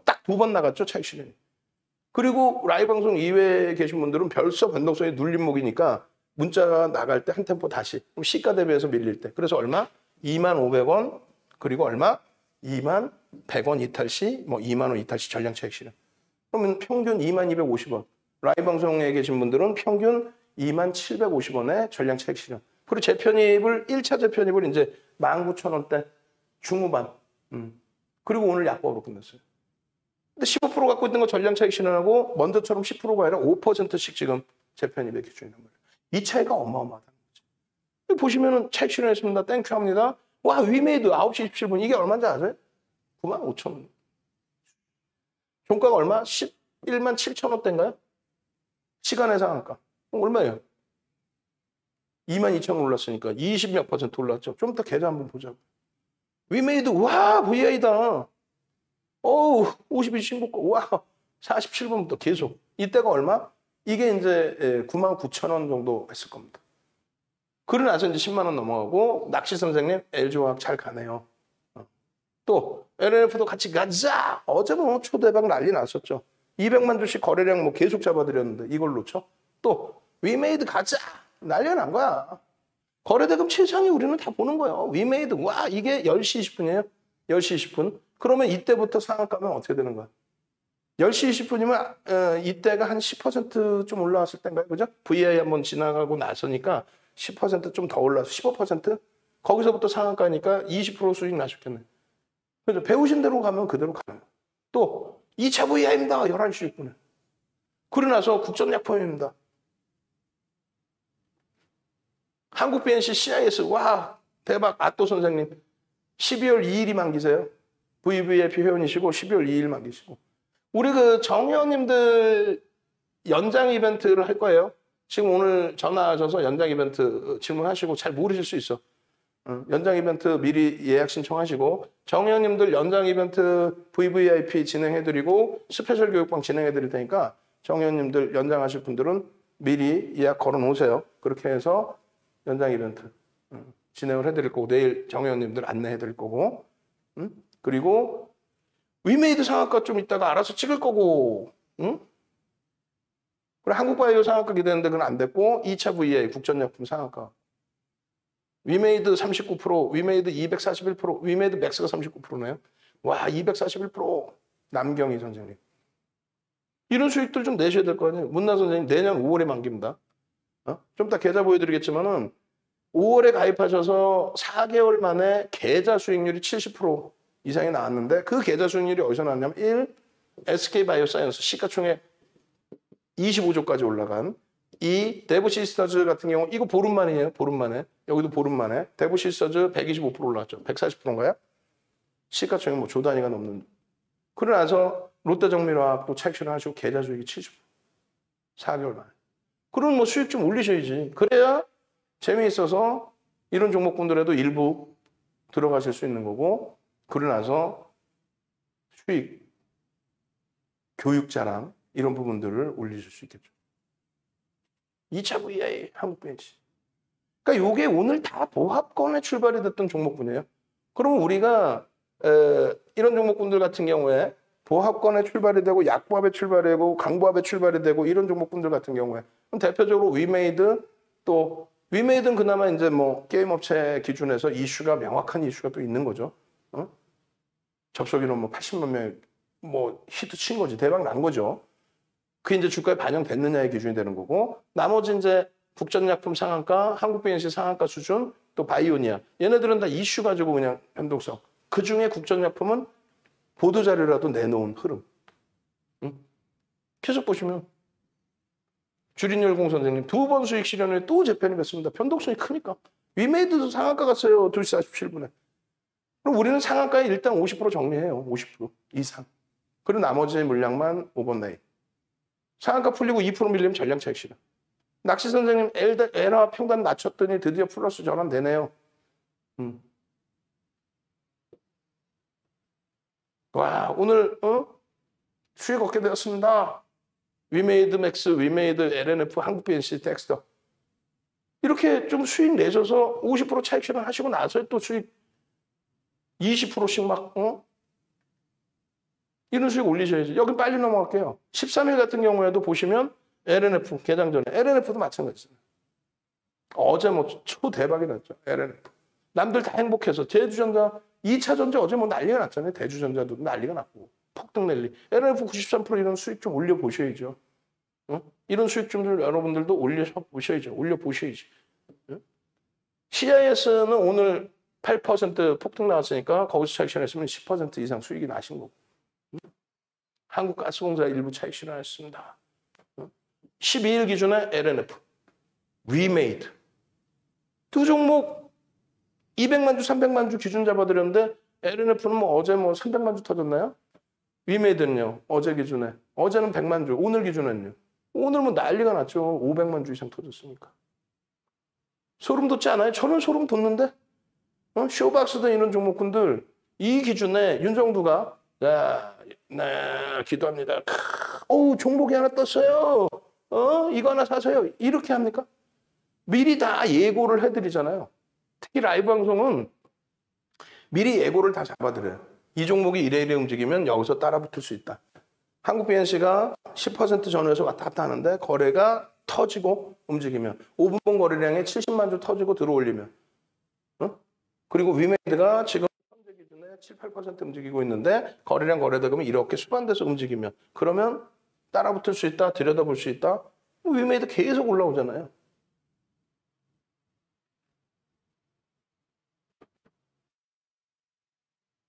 딱 2번 나갔죠 차익 실현이. 그리고 라이브 방송 이외에 계신 분들은 벌써 변동성이 눌림목이니까 문자가 나갈 때 한 템포 다시 그럼 시가 대비해서 밀릴 때 그래서 얼마? 2만 500원 그리고 얼마? 2만 100원 이탈 시 뭐 2만 원 이탈 시 전량 차익 실현. 그러면 평균 2만 250원. 라이브 방송에 계신 분들은 평균 2만 750원의 전량 차익 실현. 그리고 재편입을 1차 재편입을 이제 19,000원대 중후반. 그리고 오늘 약보로 끝났어요. 근데 15% 갖고 있는 거 전량 차익 실현하고 먼저처럼 10%가 아니라 5%씩 지금 재편입의 기준이란 말이에요. 이 차이가 어마어마하다는 거죠. 보시면은 차익 실현했습니다. 땡큐 합니다. 와 위메이드 9시 27분 이게 얼마인지 아세요? 95,000원. 종가가 얼마? 11만 7천원대인가요? 시간의 상한가. 얼마예요? 22,000원 올랐으니까 20몇 % 올랐죠. 좀 더 계좌 한번 보자고. 위메이드 와 VI다. 어우 52 신고가 와 47분부터 계속. 이때가 얼마? 이게 이제 99,000원 정도 했을 겁니다. 그러고 나서 이제 10만 원 넘어가고 낚시 선생님 LG화학 잘 가네요. 또 LNF도 같이 가자. 어제 뭐 초대박 난리 났었죠. 200만 주씩 거래량 뭐 계속 잡아드렸는데 이걸 놓쳐? 또 위메이드 가자. 난리가 난 거야. 거래대금 최상위 우리는 다 보는 거예요. 위메이드. 와, 이게 10시 20분이에요. 10시 20분. 그러면 이때부터 상한가면 어떻게 되는 거야? 10시 20분이면 이때가 한 10%좀 올라왔을 때인가요? 그죠? VI 한번 지나가고 나서니까 10%좀 더 올라서 15%? 거기서부터 상한가니까 20% 수익 나셨겠네. 그래서 배우신 대로 가면 그대로 가는 거예요. 또 2차 VI입니다. 11시 6분에. 그러고 나서 국전약품입니다. 한국 BNC CIS. 와, 대박. 아또 선생님. 12월 2일이 만기세요. VVIP 회원이시고 12월 2일 만기시고. 우리 그 정회원님들 연장 이벤트를 할 거예요. 지금 오늘 전화하셔서 연장 이벤트 질문하시고 잘 모르실 수 있어. 연장 이벤트 미리 예약 신청하시고 정회원님들 연장 이벤트 VVIP 진행해드리고 스페셜 교육방 진행해드릴 테니까 정회원님들 연장하실 분들은 미리 예약 걸어놓으세요. 그렇게 해서 연장 이벤트 진행을 해드릴 거고 내일 정회원님들 안내해드릴 거고 그리고 위메이드 상한가 좀 이따가 알아서 찍을 거고 그리고 한국바이오 상한가 기대했는데 그건 안 됐고 2차 VA 국전약품 상한가 위메이드 39%, 위메이드 241%, 위메이드 맥스가 39%네요. 와, 241% 남경희 선생님. 이런 수익들 좀 내셔야 될 거 아니에요. 문나 선생님 내년 5월에 만기입니다. 좀 이따 계좌 보여드리겠지만은 5월에 가입하셔서 4개월 만에 계좌 수익률이 70% 이상이 나왔는데 그 계좌 수익률이 어디서 나왔냐면 1. SK바이오사이언스 시가총액 25조까지 올라간 2. 데브시스터즈 같은 경우 이거 보름 만이에요. 보름 만에. 여기도 보름 만에. 데브시스터즈 125% 올라왔죠. 140%인가요? 시가총액 뭐 조 단위가 넘는. 그러고 나서 롯데정밀화학도 차익 실현하시고 계좌 수익이 70%. 4개월 만에. 그럼 뭐 수익 좀 올리셔야지. 그래야 재미있어서 이런 종목군들에도 일부 들어가실 수 있는 거고 그러고 나서 수익, 교육자랑 이런 부분들을 올리실 수 있겠죠. 2차 VI 한국벤치. 그러니까 이게 오늘 다 보합권에 출발이 됐던 종목군이에요. 그러면 우리가 이런 종목군들 같은 경우에 보합권에 출발이 되고 약보합에 출발이 되고 강보합에 출발이 되고 이런 종목군들 같은 경우에 대표적으로 위메이드 또 위메이드는 그나마 이제 뭐 게임 업체 기준에서 이슈가 명확한 이슈가 또 있는 거죠. 접속인원 뭐 80만 명 뭐 히트 친 거지 대박 난 거죠. 그게 이제 주가에 반영됐느냐의 기준이 되는 거고 나머지 이제 국전약품 상한가, 한국 BNC 상한가 수준, 또 바이오니아 얘네들은 다 이슈 가지고 그냥 변동성. 그 중에 국전약품은 보도 자료라도 내놓은 흐름. 계속 보시면 주린열공 선생님 2번 수익 실현 후에 또 재편이 됐습니다. 변동성이 크니까. 위메이드도 상한가 갔어요. 2시 47분에. 그럼 우리는 상한가에 일단 50% 정리해요. 50% 이상. 그리고 나머지 물량만 5번 라인. 상한가 풀리고 2% 밀리면 전량 차익 실현. 낚시 선생님 에라 평단 낮췄더니 드디어 플러스 전환되네요. 와 오늘 수익 얻게 되었습니다. 위메이드 맥스, 위메이드 LNF, 한국 BNC 텍스터 이렇게 좀 수익 내셔서 50% 차익 실현 하시고 나서 또 수익 20%씩 막 이런 수익 올리셔야지. 여기 빨리 넘어갈게요. 13일 같은 경우에도 보시면 LNF 개장 전에 LNF도 마찬가지잖아요. 어제 뭐 초대박이 났죠. LNF. 남들 다 행복해서 대주전자 2차 전자 어제 뭐 난리가 났잖아요. 대주전자도 난리가 났고 폭등 랠리. LNF 93% 이런 수익 좀 올려보셔야죠. 이런 수익 좀 여러분들도 올려보셔야죠. 올려보셔야지. CIS는 오늘 8% 폭등 나왔으니까 거기서 차익 실현했으면 10% 이상 수익이 나신 거고. 한국가스공사 일부 차익 실현했습니다. 12일 기준에 LNF, 위메이드. 두 종목 200만 주, 300만 주 기준 잡아드렸는데 LNF는 뭐 어제 뭐 300만 주 터졌나요? 위메이드는요. 어제 기준에. 어제는 100만 주, 오늘 기준에는요. 오늘 뭐 난리가 났죠. 500만 주 이상 터졌으니까. 소름 돋지 않아요? 저는 소름 돋는데? 쇼박스도 이런 종목군들 이 기준에 윤정두가 네, 기도합니다. 종목이 하나 떴어요. 이거 하나 사세요. 이렇게 합니까? 미리 다 예고를 해드리잖아요. 특히 라이브 방송은 미리 예고를 다 잡아드려요. 이 종목이 이래 움직이면 여기서 따라붙을 수 있다. 한국 BNC가 10% 전후에서 왔다 갔다 하는데 거래가 터지고 움직이면 5분봉 거래량이 70만 주 터지고 들어올리면 그리고 위메이드가 지금 현재 기준에 7, 8% 움직이고 있는데 거래량 거래대금이 이렇게 수반돼서 움직이면 그러면 따라붙을 수 있다, 들여다볼 수 있다. 위메이드 계속 올라오잖아요.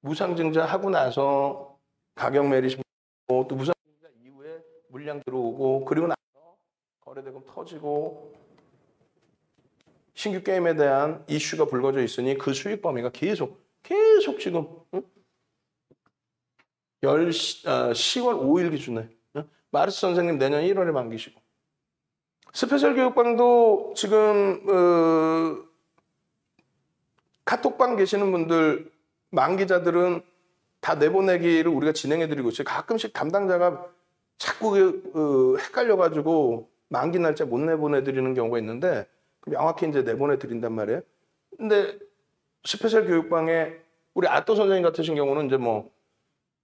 무상증자 하고 나서 가격 매립 또 무상증자 이후에 물량 들어오고 그리고 나서 거래대금 터지고 신규 게임에 대한 이슈가 불거져 있으니 그 수익 범위가 계속 지금 10월 5일 기준에 마르스 선생님 내년 1월에 만기시고 스페셜 교육방도 지금 카톡방 계시는 분들 만기자들은 다 내보내기를 우리가 진행해드리고 있어요. 가끔씩 담당자가 자꾸 헷갈려가지고 만기 날짜 못 내보내드리는 경우가 있는데 명확히 이제 내보내드린단 말이에요. 근데 스페셜 교육방에 우리 아또 선생님 같으신 경우는 이제 뭐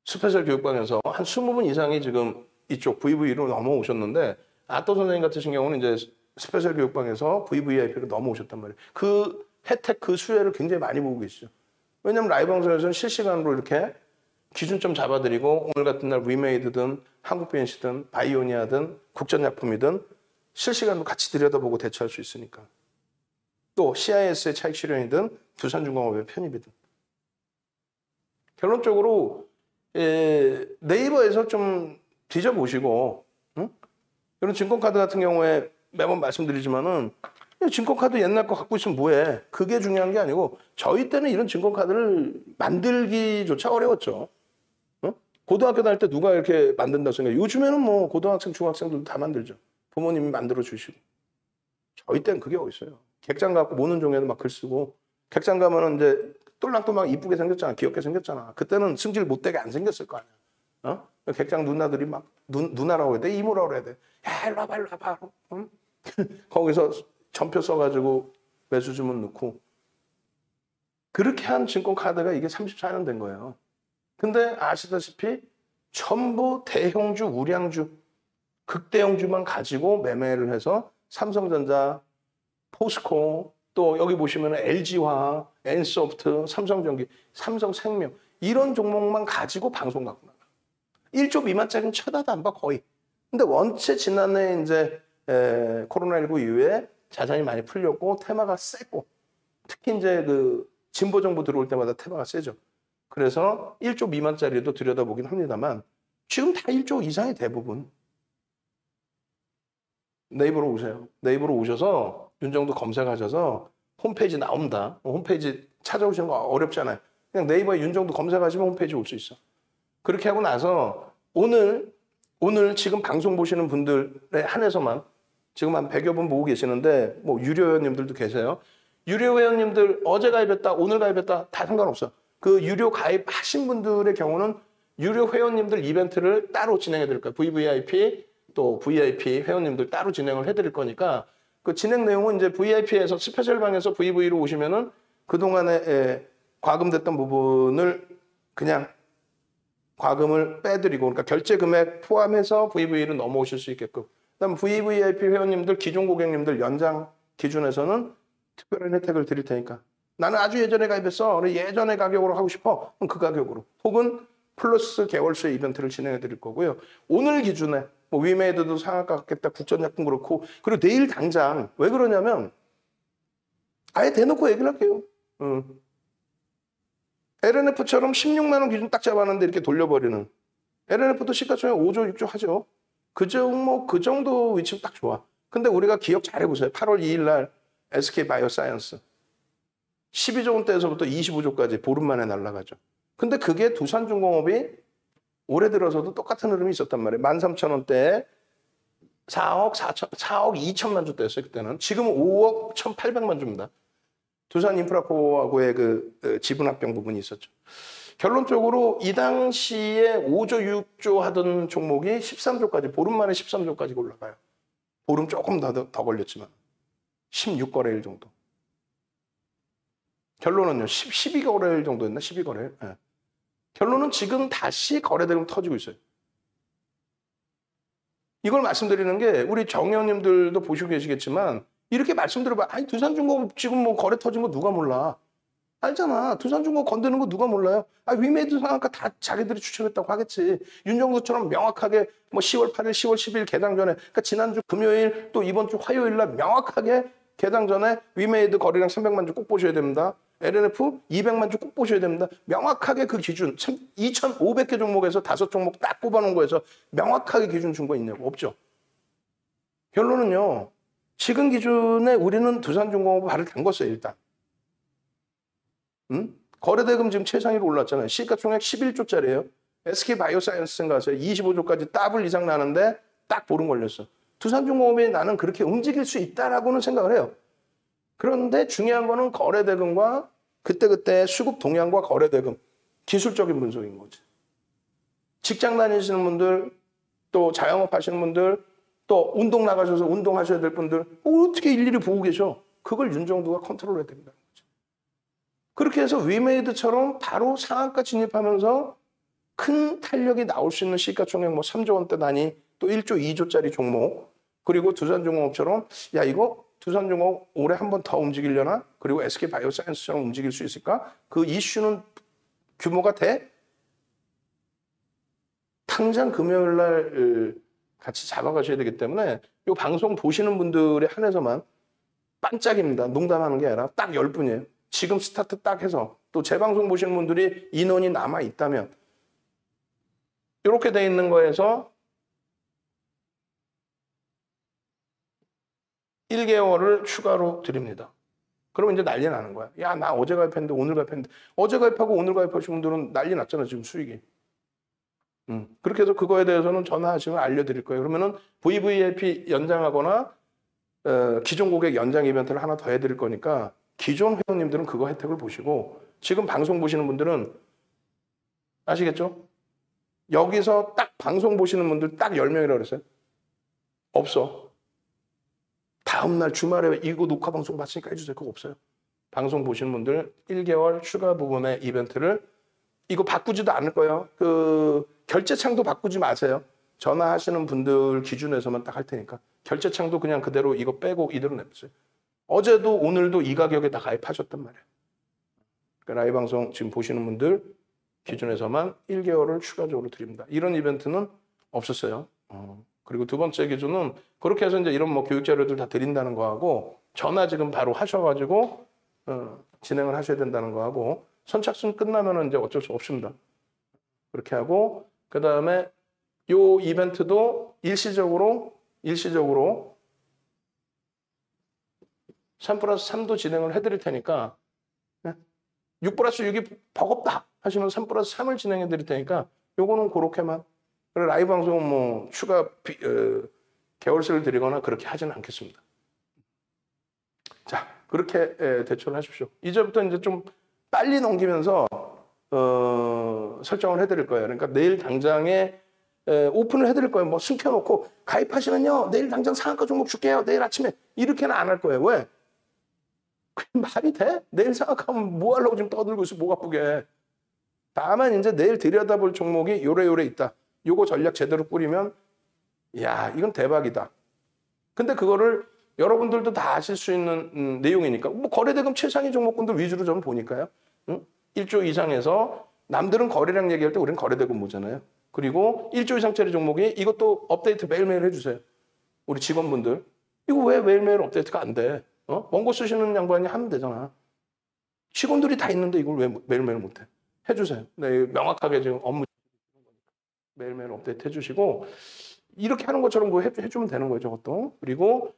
스페셜 교육방에서 한 20분 이상이 지금 이쪽 VV로 넘어오셨는데 아또 선생님 같으신 경우는 이제 스페셜 교육방에서 VVIP로 넘어오셨단 말이에요. 그 혜택, 그 수혜를 굉장히 많이 보고 계시죠. 왜냐면 라이브 방송에서는 실시간으로 이렇게 기준점 잡아드리고 오늘 같은 날 위메이드든 한국 BNC든 바이오니아든 국전약품이든 실시간으로 같이 들여다보고 대처할 수 있으니까. 또 CIS의 차익 실현이든 두산중공업의 편입이든. 결론적으로 네이버에서 좀 뒤져보시고 이런 증권카드 같은 경우에 매번 말씀드리지만은 증권카드 옛날 거 갖고 있으면 뭐해. 그게 중요한 게 아니고 저희 때는 이런 증권카드를 만들기조차 어려웠죠. 고등학교 다닐 때 누가 이렇게 만든다고 생각해요. 요즘에는 뭐 고등학생, 중학생들도 다 만들죠. 부모님이 만들어 주시고. 저희 때는 그게 어딨어요. 객장 갖고 모는 종이에도 막 글 쓰고 객장 가면은 이제 똘랑똘랑 이쁘게 생겼잖아. 귀엽게 생겼잖아. 그때는 승질 못되게 안 생겼을 거 아니야. 객장 누나들이 막 누나라고 해야 돼? 이모라고 해야 돼? 야, 일로 와봐, 일로 와봐. 거기서 전표 써가지고 매수주문 넣고 그렇게 한 증권카드가 이게 34년 된 거예요. 근데 아시다시피 전부 대형주, 우량주, 극대형주만 가지고 매매를 해서 삼성전자, 포스코, 또 여기 보시면 LG화학, N소프트, 삼성전기, 삼성생명 이런 종목만 가지고 방송 갖고 나가. 1조 미만짜리는 쳐다도 안 봐 거의. 근데 원체 지난해 이제 코로나19 이후에 자산이 많이 풀렸고 테마가 세고 특히 이제 그 진보 정부 들어올 때마다 테마가 세죠. 그래서 1조 미만짜리도 들여다보긴 합니다만 지금 다 1조 이상이 대부분. 네이버로 오세요. 네이버로 오셔서 윤정도 검색하셔서 홈페이지 나옵니다. 홈페이지 찾아오시는 거 어렵잖아요. 그냥 네이버에 윤정도 검색하시면 홈페이지 올 수 있어. 그렇게 하고 나서 오늘 지금 방송 보시는 분들에 한해서만 지금 한 100여 분 보고 계시는데 뭐 유료 회원님들도 계세요. 유료 회원님들 어제 가입했다, 오늘 가입했다 다 상관없어. 그 유료 가입하신 분들의 경우는 유료 회원님들 이벤트를 따로 진행해 드릴 거예요. VVIP 또 VIP 회원님들 따로 진행을 해드릴 거니까 그 진행 내용은 이제 VIP에서 스페셜방에서 VV로 오시면은 그동안에 과금됐던 부분을 그냥 과금을 빼드리고 그러니까 결제 금액 포함해서 VV로 넘어오실 수 있게끔. 그다음 VVIP 회원님들 기존 고객님들 연장 기준에서는 특별한 혜택을 드릴 테니까 나는 아주 예전에 가입했어. 예전의 가격으로 하고 싶어. 그럼 그 가격으로. 혹은 플러스 개월수의 이벤트를 진행해 드릴 거고요. 오늘 기준에 뭐 위메이드도 상한가 같겠다. 국전약품 그렇고 그리고 내일 당장 왜 그러냐면 아예 대놓고 얘기를 할게요. LNF처럼 16만 원 기준 딱 잡았는데 이렇게 돌려버리는 LNF도 시가총액 5조 6조 하죠. 그 정도 위치면 딱 좋아. 근데 우리가 기억 잘 해보세요. 8월 2일 날 SK바이오사이언스 12조 원대에서부터 25조까지 보름 만에 날아가죠. 근데 그게 두산중공업이 올해 들어서도 똑같은 흐름이 있었단 말이에요. 13,000원대에 4억 2천만 주 대였어요. 그때는. 지금은 5억 1,800만 주입니다. 두산인프라코하고의 그 지분합병 부분이 있었죠. 결론적으로 이 당시에 5조 6조 하던 종목이 13조까지 보름 만에 13조까지 올라가요. 보름 조금 더 걸렸지만 16거래일 정도. 결론은요. 12거래일 정도였나? 12거래일. 네. 결론은 지금 다시 거래대금 터지고 있어요. 이걸 말씀드리는 게 우리 정의원님들도 보시고 계시겠지만 이렇게 말씀드려봐. 아니 두산중공업 지금 뭐 거래 터진 거 누가 몰라. 알잖아. 두산중공업 건드는 거 누가 몰라요. 아 위메이드 상한가 다 자기들이 추천했다고 하겠지. 윤정수처럼 명확하게 뭐 10월 8일, 10월 10일 개장 전에 그러니까 지난주 금요일 또 이번 주 화요일 날 명확하게 개장 전에 위메이드 거래량 300만 주 꼭 보셔야 됩니다. LNF 200만 주 꼭 보셔야 됩니다. 명확하게 그 기준 2,500개 종목에서 5종목 딱 꼽아놓은 거에서 명확하게 기준 준 거 있냐고. 없죠. 결론은요. 지금 기준에 우리는 두산중공업을 발을 담궜어요. 일단. 거래대금 지금 최상위로 올랐잖아요. 시가총액 11조짜리예요. SK바이오사이언스인가 하세요. 25조까지 더블 이상 나는데 딱 보름 걸렸어. 두산중공업이 나는 그렇게 움직일 수 있다라고는 생각을 해요. 그런데 중요한 거는 거래대금과 그때그때 수급 동향과 거래대금, 기술적인 분석인 거지. 직장 다니시는 분들, 또 자영업 하시는 분들, 또 운동 나가셔서 운동하셔야 될 분들 어떻게 일일이 보고 계셔? 그걸 윤정두가 컨트롤해야 된다는 거죠. 그렇게 해서 위메이드처럼 바로 상한가 진입하면서 큰 탄력이 나올 수 있는 시가총액 뭐 3조 원대 단위, 또 1조, 2조짜리 종목, 그리고 두산중공업처럼 야 이거 두산중공업 올해 한 번 더 움직이려나? 그리고 SK바이오사이언스처럼 움직일 수 있을까? 그 이슈는 규모가 돼? 당장 금요일 날 같이 잡아가셔야 되기 때문에 이 방송 보시는 분들에 한해서만 반짝입니다. 농담하는 게 아니라 딱 10분이에요. 지금 스타트 딱 해서 또 재방송 보시는 분들이 인원이 남아 있다면 이렇게 돼 있는 거에서 1개월을 추가로 드립니다. 그러면 이제 난리 나는 거야. 야, 나 어제 가입했는데 오늘 가입했는데 어제 가입하고 오늘 가입하신 분들은 난리 났잖아, 지금 수익이. 그렇게 해서 그거에 대해서는 전화하시면 알려드릴 거예요. 그러면은 VVIP 연장하거나 기존 고객 연장 이벤트를 하나 더 해드릴 거니까 기존 회원님들은 그거 혜택을 보시고 지금 방송 보시는 분들은 아시겠죠? 여기서 딱 방송 보시는 분들 딱 10명이라고 그랬어요. 없어. 다음날 주말에 이거 녹화 방송 봤으니까 해주세요. 그거 없어요. 방송 보시는 분들 1개월 추가 부분의 이벤트를 이거 바꾸지도 않을 거예요. 그 결제창도 바꾸지 마세요. 전화하시는 분들 기준에서만 딱 할 테니까. 결제창도 그냥 그대로 이거 빼고 이대로 냅두세요. 어제도 오늘도 이 가격에 다 가입하셨단 말이에요. 그러니까 라이브 방송 지금 보시는 분들 기준에서만 1개월을 추가적으로 드립니다. 이런 이벤트는 없었어요. 그리고 두 번째 기준은 그렇게 해서 이제 이런 뭐 교육 자료들 다 드린다는 거하고 전화 지금 바로 하셔가지고 진행을 하셔야 된다는 거하고 선착순 끝나면은 이제 어쩔 수 없습니다. 그렇게 하고 그 다음에 요 이벤트도 일시적으로 3+3도 진행을 해드릴 테니까 6+6이 버겁다 하시면 3+3을 진행해 드릴 테니까 요거는 그렇게만 라이브 방송은 뭐 추가 개월세를 드리거나 그렇게 하지는 않겠습니다. 자, 그렇게 대처를 하십시오. 이제부터 이제 좀 빨리 넘기면서 설정을 해드릴 거예요. 그러니까 내일 당장에 오픈을 해드릴 거예요. 뭐 숨겨놓고 가입하시면요 내일 당장 상한가 종목 줄게요. 내일 아침에 이렇게는 안 할 거예요. 왜? 말이 돼? 내일 상한가면 뭐 하려고 지금 떠들고 있어? 목 아프게. 다만 이제 내일 들여다볼 종목이 요래 있다. 요거 전략 제대로 꾸리면 야 이건 대박이다. 근데 그거를 여러분들도 다 아실 수 있는 내용이니까 뭐 거래대금 최상위 종목군들 위주로 좀 보니까요. 1조 이상에서 남들은 거래량 얘기할 때 우리는 거래대금 보잖아요. 그리고 1조 이상짜리 종목이 이것도 업데이트 매일매일 해주세요. 우리 직원분들. 이거 왜 매일매일 업데이트가 안 돼? 원고 쓰시는 양반이 하면 되잖아. 직원들이 다 있는데 이걸 왜 매일매일 못해? 해주세요. 네, 명확하게 지금 업무 매일매일 업데이트 해주시고 이렇게 하는 것처럼 뭐 해주면 되는 거예요. 저것도. 그리고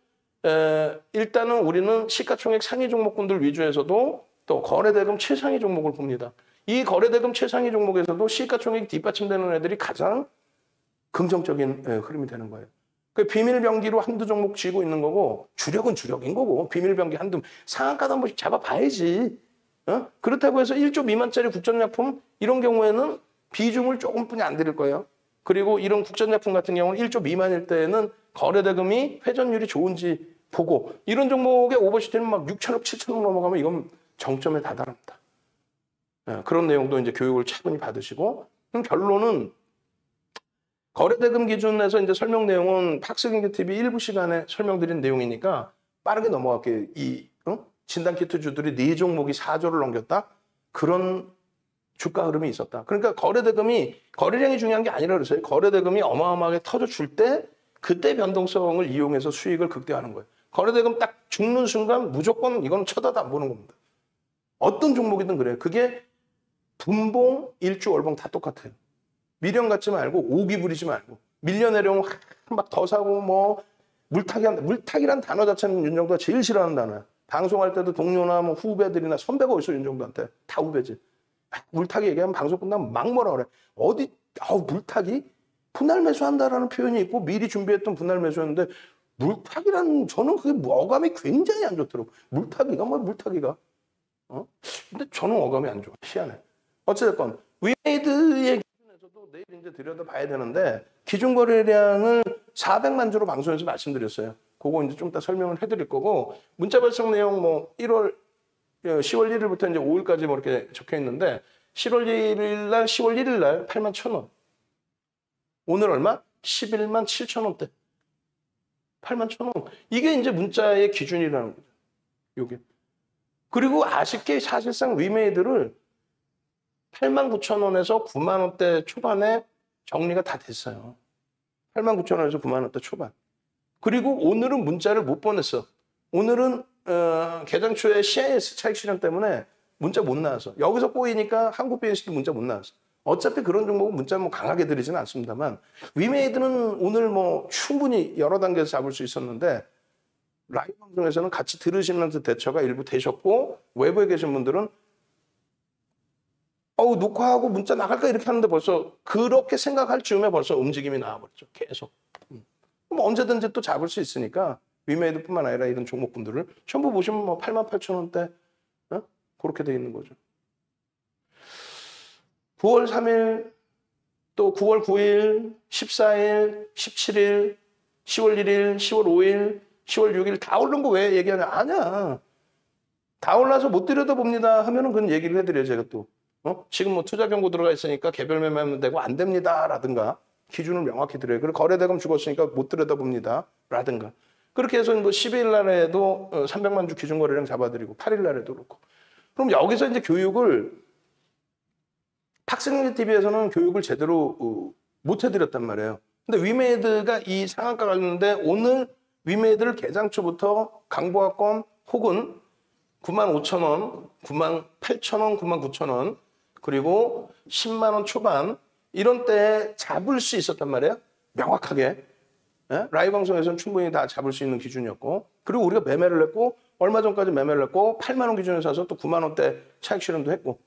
일단은 우리는 시가총액 상위 종목군들 위주에서도 또 거래대금 최상위 종목을 봅니다. 이 거래대금 최상위 종목에서도 시가총액 뒷받침되는 애들이 가장 긍정적인 흐름이 되는 거예요. 그 비밀병기로 한두 종목 쥐고 있는 거고 주력은 주력인 거고 비밀병기 한두 상한가도 한 번씩 잡아봐야지. 그렇다고 해서 1조 미만짜리 국전약품 이런 경우에는 비중을 조금뿐이 안 드릴 거예요. 그리고 이런 국전약품 같은 경우는 1조 미만일 때에는 거래대금이 회전율이 좋은지 보고 이런 종목의 오버슈트는 막 6천억, 7천억 넘어가면 이건 정점에 다다릅니다. 그런 내용도 이제 교육을 차분히 받으시고, 그럼 결론은 거래대금 기준에서 이제 설명 내용은 팍스경제 TV 일부 시간에 설명드린 내용이니까 빠르게 넘어갈게요. 진단키트주들이 4종목이 4조를 넘겼다? 그런 주가 흐름이 있었다. 그러니까 거래대금이, 거래량이 중요한 게 아니라 그랬어요. 거래대금이 어마어마하게 터져줄 때 그때 변동성을 이용해서 수익을 극대화하는 거예요. 거래대금 딱 죽는 순간 무조건 이건 쳐다도 안 보는 겁니다. 어떤 종목이든 그래요. 그게 분봉, 일주, 월봉 다 똑같아요. 미련 갖지 말고 오기 부리지 말고 밀려 내려오면 막 더 사고 뭐 물타기 한다. 물타기란 단어 자체는 윤정도가 제일 싫어하는 단어야. 방송할 때도 동료나 뭐 후배들이나 선배가 어디서 윤정도한테 다 후배지. 물타기 얘기하면 방송 끝나면 막 뭐라 그래. 어디 물타기? 분할 매수한다라는 표현이 있고 미리 준비했던 분할 매수였는데 물타기라는 저는 그게 어감이 굉장히 안 좋더라고. 물타기가 뭐 물타기가. 근데 저는 어감이 안 좋아. 희한해. 어쨌든 위메이드의 기준에서도 내일 이제 들여다봐야 되는데 기준 거래량을 400만 주로 방송에서 말씀드렸어요. 그거 이제 좀 이따 설명을 해드릴 거고 문자 발송 내용 뭐 10월 1일부터 이제 5일까지 뭐 이렇게 적혀 있는데 10월 1일 날 10월 1일 날 81,000원. 오늘 얼마? 11만 7천원대. 81,000원. 이게 이제 문자의 기준이라는 거죠. 요게. 그리고 아쉽게 사실상 위메이드를 89,000원에서 9만원대 초반에 정리가 다 됐어요. 89,000원에서 9만원대 초반. 그리고 오늘은 문자를 못 보냈어. 오늘은 개장 초에 CIS 차익 실현 때문에 문자 못 나와서 여기서 꼬이니까 한국 BNC도 문자 못 나왔어. 어차피 그런 종목은 문자 뭐 강하게 드리지는 않습니다만 위메이드는 오늘 뭐 충분히 여러 단계에서 잡을 수 있었는데 라이브 방송에서는 같이 들으시면서 대처가 일부 되셨고 외부에 계신 분들은 녹화하고 문자 나갈까 이렇게 하는데 벌써 그렇게 생각할 즈음에 벌써 움직임이 나와버렸죠. 계속. 뭐 언제든지 또 잡을 수 있으니까 위메이드뿐만 아니라 이런 종목분들을 전부 보시면 뭐 88,000원대 그렇게 돼 있는 거죠. 9월 3일, 또 9월 9일, 14일, 17일, 10월 1일, 10월 5일, 10월 6일 다 오른 거 왜 얘기하냐? 아니야. 다 올라서 못 들여다봅니다 하면은 그건 얘기를 해드려요, 제가 또. 지금 뭐 투자 경고 들어가 있으니까 개별 매매하면 되고 안 됩니다 라든가 기준을 명확히 드려요. 그리고 거래대금 죽었으니까 못 들여다봅니다 라든가. 그렇게 해서 뭐 12일 날에도 300만 주 기준 거래량 잡아드리고 8일 날에도 그렇고. 그럼 여기서 이제 교육을 팍스경제 TV에서는 교육을 제대로 못 해드렸단 말이에요. 근데 위메이드가 이 상한가 갔는데 오늘 위메이드를 개장 초부터 강보합권 혹은 95,000원, 98,000원, 99,000원 그리고 10만 원 초반 이런 때에 잡을 수 있었단 말이에요. 명확하게. 라이브 방송에서는 충분히 다 잡을 수 있는 기준이었고 그리고 우리가 매매를 했고 얼마 전까지 매매를 했고 8만 원 기준에 사서 또 9만 원대 차익 실현도 했고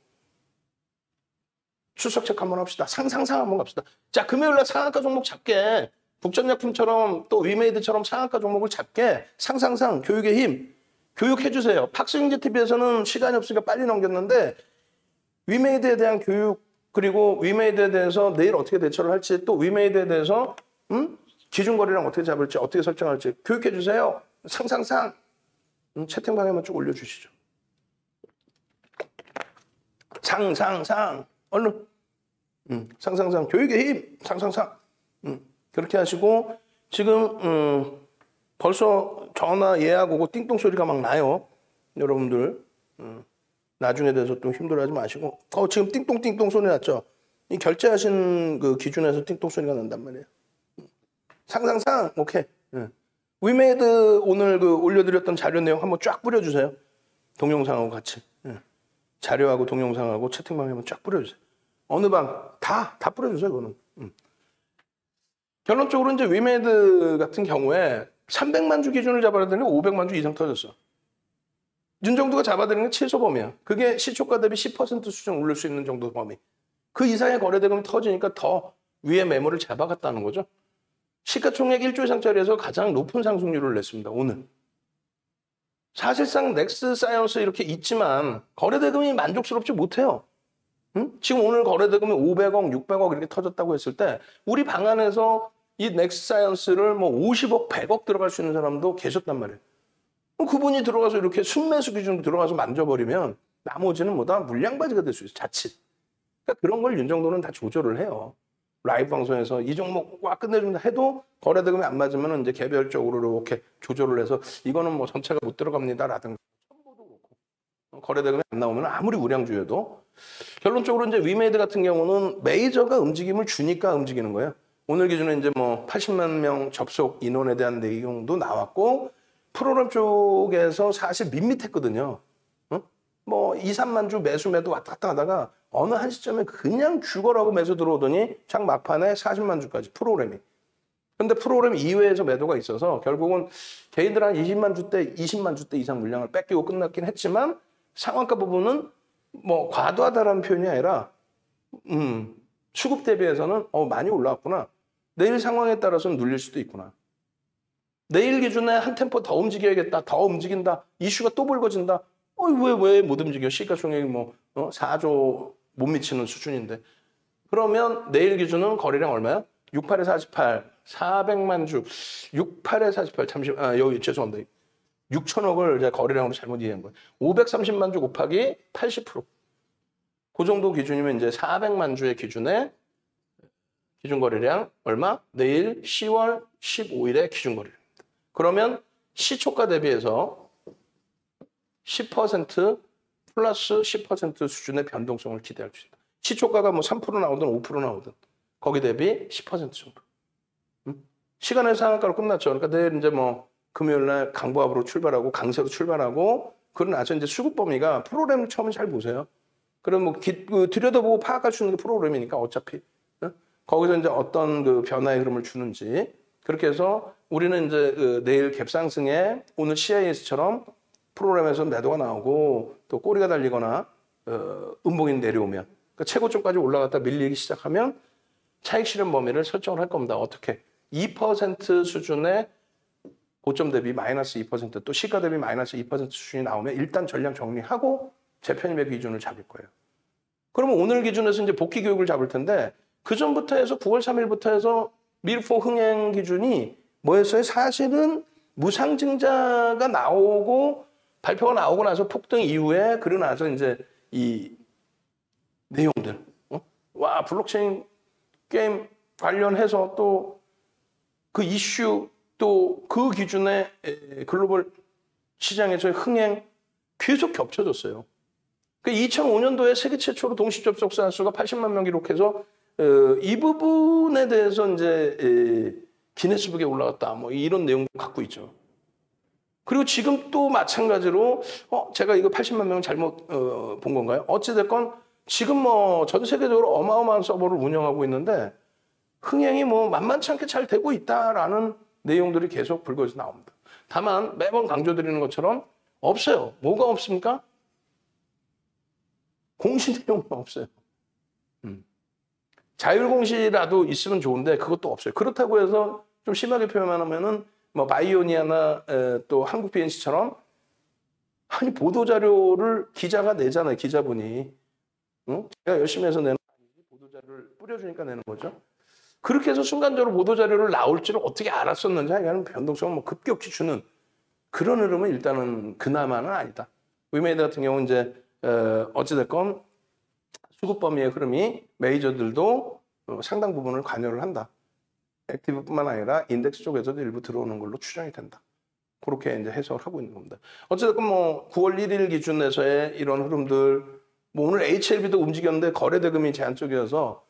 출석 체크 한번 합시다. 상상 한번 갑시다. 자, 금요일 날 상한가 종목 잡게 북전약품처럼 또 위메이드처럼 상한가 종목을 잡게 상상 교육의 힘 교육해 주세요. 팍스경제 TV에서는 시간이 없으니까 빨리 넘겼는데 위메이드에 대한 교육 그리고 위메이드에 대해서 내일 어떻게 대처를 할지 또 위메이드에 대해서 기준 거래량 어떻게 잡을지 어떻게 설정할지 교육해 주세요. 상상 채팅방에만 쭉 올려주시죠. 상상 얼른 상상 교육의 힘 상상 그렇게 하시고 지금 벌써 전화 예약 오고 띵동 소리가 막 나요. 여러분들 나중에 대해서 좀 힘들어하지 마시고 지금 띵동 소리 났죠. 이 결제하신 그 기준에서 띵동 소리가 난단 말이에요. 상상 오케이. 위메이드 오늘 그 올려드렸던 자료 내용 한번 쫙 뿌려주세요. 동영상하고 같이. 자료하고 동영상하고 채팅방에 한번 쫙 뿌려주세요. 어느 방 다 뿌려주세요. 그거는. 결론적으로 이제 위메이드 같은 경우에 300만 주 기준을 잡아야 되는데 500만 주 이상 터졌어. 윤정도가 잡아드리는 게 최소 범위야. 그게 시초가 대비 10% 수준 올릴 수 있는 정도 범위. 그 이상의 거래대금이 터지니까 더 위에 매물을 잡아갔다는 거죠. 시가총액 1조 이상짜리에서 가장 높은 상승률을 냈습니다. 오늘. 사실상 넥스사이언스 이렇게 있지만 거래대금이 만족스럽지 못해요. 지금 오늘 거래대금이 500억, 600억 이렇게 터졌다고 했을 때 우리 방안에서 이 넥스사이언스를 뭐 50억, 100억 들어갈 수 있는 사람도 계셨단 말이에요. 그분이 들어가서 이렇게 순매수 기준으로 들어가서 만져버리면 나머지는 뭐다 물량바지가 될 수 있어요. 자칫. 그러니까 그런 걸 윤정도는 다 조절을 해요. 라이브 방송에서 이 종목 와 끝내준다 해도 거래대금이 안 맞으면 이제 개별적으로 이렇게 조절을 해서 이거는 뭐 전체가 못 들어갑니다라든가 첨보도 그렇고 거래대금이 안 나오면 아무리 우량주여도 결론적으로 이제 위메이드 같은 경우는 메이저가 움직임을 주니까 움직이는 거예요. 오늘 기준에 이제 뭐 80만 명 접속 인원에 대한 내용도 나왔고 프로그램 쪽에서 사실 밋밋했거든요. 뭐 2, 3만 주 매수 매도 왔다 갔다 하다가 어느 한 시점에 그냥 죽어라고 매수 들어오더니 장 막판에 40만 주까지 프로그램이. 근데 프로그램 이외에서 매도가 있어서 결국은 개인들 한 20만 주대, 20만 주대 이상 물량을 뺏기고 끝났긴 했지만 상한가 부분은 뭐 과도하다라는 표현이 아니라 수급 대비해서는 많이 올라왔구나. 내일 상황에 따라서는 눌릴 수도 있구나. 내일 기준에 한 템포 더 움직여야겠다. 더 움직인다. 이슈가 또 불거진다. 왜 못 움직여? 시가총액이 뭐 4조 못 미치는 수준인데. 그러면 내일 기준은 거래량 얼마야? 68에 48, 400만 주. 68에 48, 여기 죄송합니다. 6천억을 제가 거래량으로 잘못 이해한 거예요. 530만 주 곱하기 80%. 그 정도 기준이면 이제 400만 주의 기준에 기준 거래량 얼마? 내일 10월 15일에 기준 거래량입니다. 그러면 시초가 대비해서 10% 플러스 10% 수준의 변동성을 기대할 수 있다. 시초가가 뭐 3% 나오든 5% 나오든 거기 대비 10% 정도. 시간의 상한가로 끝났죠. 그러니까 내일 이제 뭐 금요일 날 강보합으로 출발하고 강세로 출발하고 그러나서 이제 수급 범위가 프로그램 처음에 잘 보세요. 그럼 뭐 들여다보고 파악할 수 있는 게 프로그램이니까 어차피 거기서 이제 어떤 그 변화의 흐름을 주는지 그렇게 해서 우리는 이제 내일 갭상승에 오늘 CIS처럼 프로그램에서 매도가 나오고 또 꼬리가 달리거나 음봉이 내려오면 그러니까 최고점까지 올라갔다 밀리기 시작하면 차익 실현 범위를 설정을 할 겁니다. 어떻게? 2% 수준의 고점 대비 마이너스 2%, 또 시가 대비 마이너스 2% 수준이 나오면 일단 전량 정리하고 재편입의 기준을 잡을 거예요. 그러면 오늘 기준에서 이제 복귀 교육을 잡을 텐데 그 전부터 해서 9월 3일부터 해서 밀포 흥행 기준이 뭐였어요? 사실은 무상증자가 나오고 발표가 나오고 나서 폭등 이후에 그러고 나서 이제 이 내용들 와 블록체인 게임 관련해서 또 그 이슈 또 그 기준의 글로벌 시장에서의 흥행 계속 겹쳐졌어요. 그 2005년도에 세계 최초로 동시 접속자 수가 80만 명 기록해서 이 부분에 대해서 이제 기네스북에 올라갔다. 뭐 이런 내용도 갖고 있죠. 그리고 지금 또 마찬가지로 제가 이거 80만 명을 잘못 본 건가요? 어찌됐건 지금 뭐 전 세계적으로 어마어마한 서버를 운영하고 있는데 흥행이 뭐 만만치 않게 잘 되고 있다라는 내용들이 계속 불거져 나옵니다. 다만 매번 강조드리는 것처럼 없어요. 뭐가 없습니까? 공시 내용은 없어요. 자율공시라도 있으면 좋은데 그것도 없어요. 그렇다고 해서 좀 심하게 표현하면은 뭐 바이오니아나 또 한국 BNC처럼 아니 보도자료를 기자가 내잖아요. 기자분이. 제가 열심히 해서 내는 보도자료를 뿌려주니까 내는 거죠. 그렇게 해서 순간적으로 보도자료를 나올 줄을 어떻게 알았었는지 하여간 변동성을 뭐 급격히 주는 그런 흐름은 일단은 그나마는 아니다. 위메이드 같은 경우는 이제 어찌됐건 수급 범위의 흐름이 메이저들도 상당 부분을 관여를 한다. 액티브뿐만 아니라 인덱스 쪽에서도 일부 들어오는 걸로 추정이 된다. 그렇게 이제 해석을 하고 있는 겁니다. 어쨌든 뭐 9월 1일 기준에서의 이런 흐름들, 뭐 오늘 HLB도 움직였는데 거래대금이 제한적이어서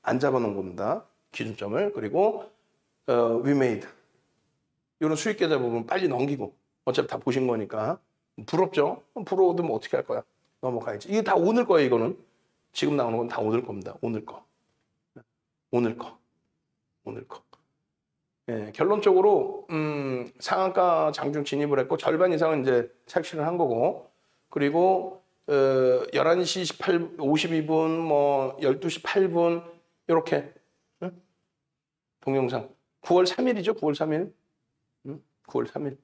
안 잡아놓은 겁니다. 기준점을. 그리고 위메이드 이런 수익 계좌 부분 빨리 넘기고 어차피 다 보신 거니까 부럽죠? 부러워도 뭐 어떻게 할 거야? 넘어가야지. 이게 다 오늘 거예요. 이거는 지금 나오는 건 다 오늘 겁니다. 오늘 거. 오늘 거. 오늘 거. 예, 결론적으로 상한가 장중 진입을 했고 절반 이상은 이제 착실을 한 거고 그리고 11시 52분 뭐 12시 8분 이렇게 동영상 9월 3일이죠. 9월 3일. 9월 3일.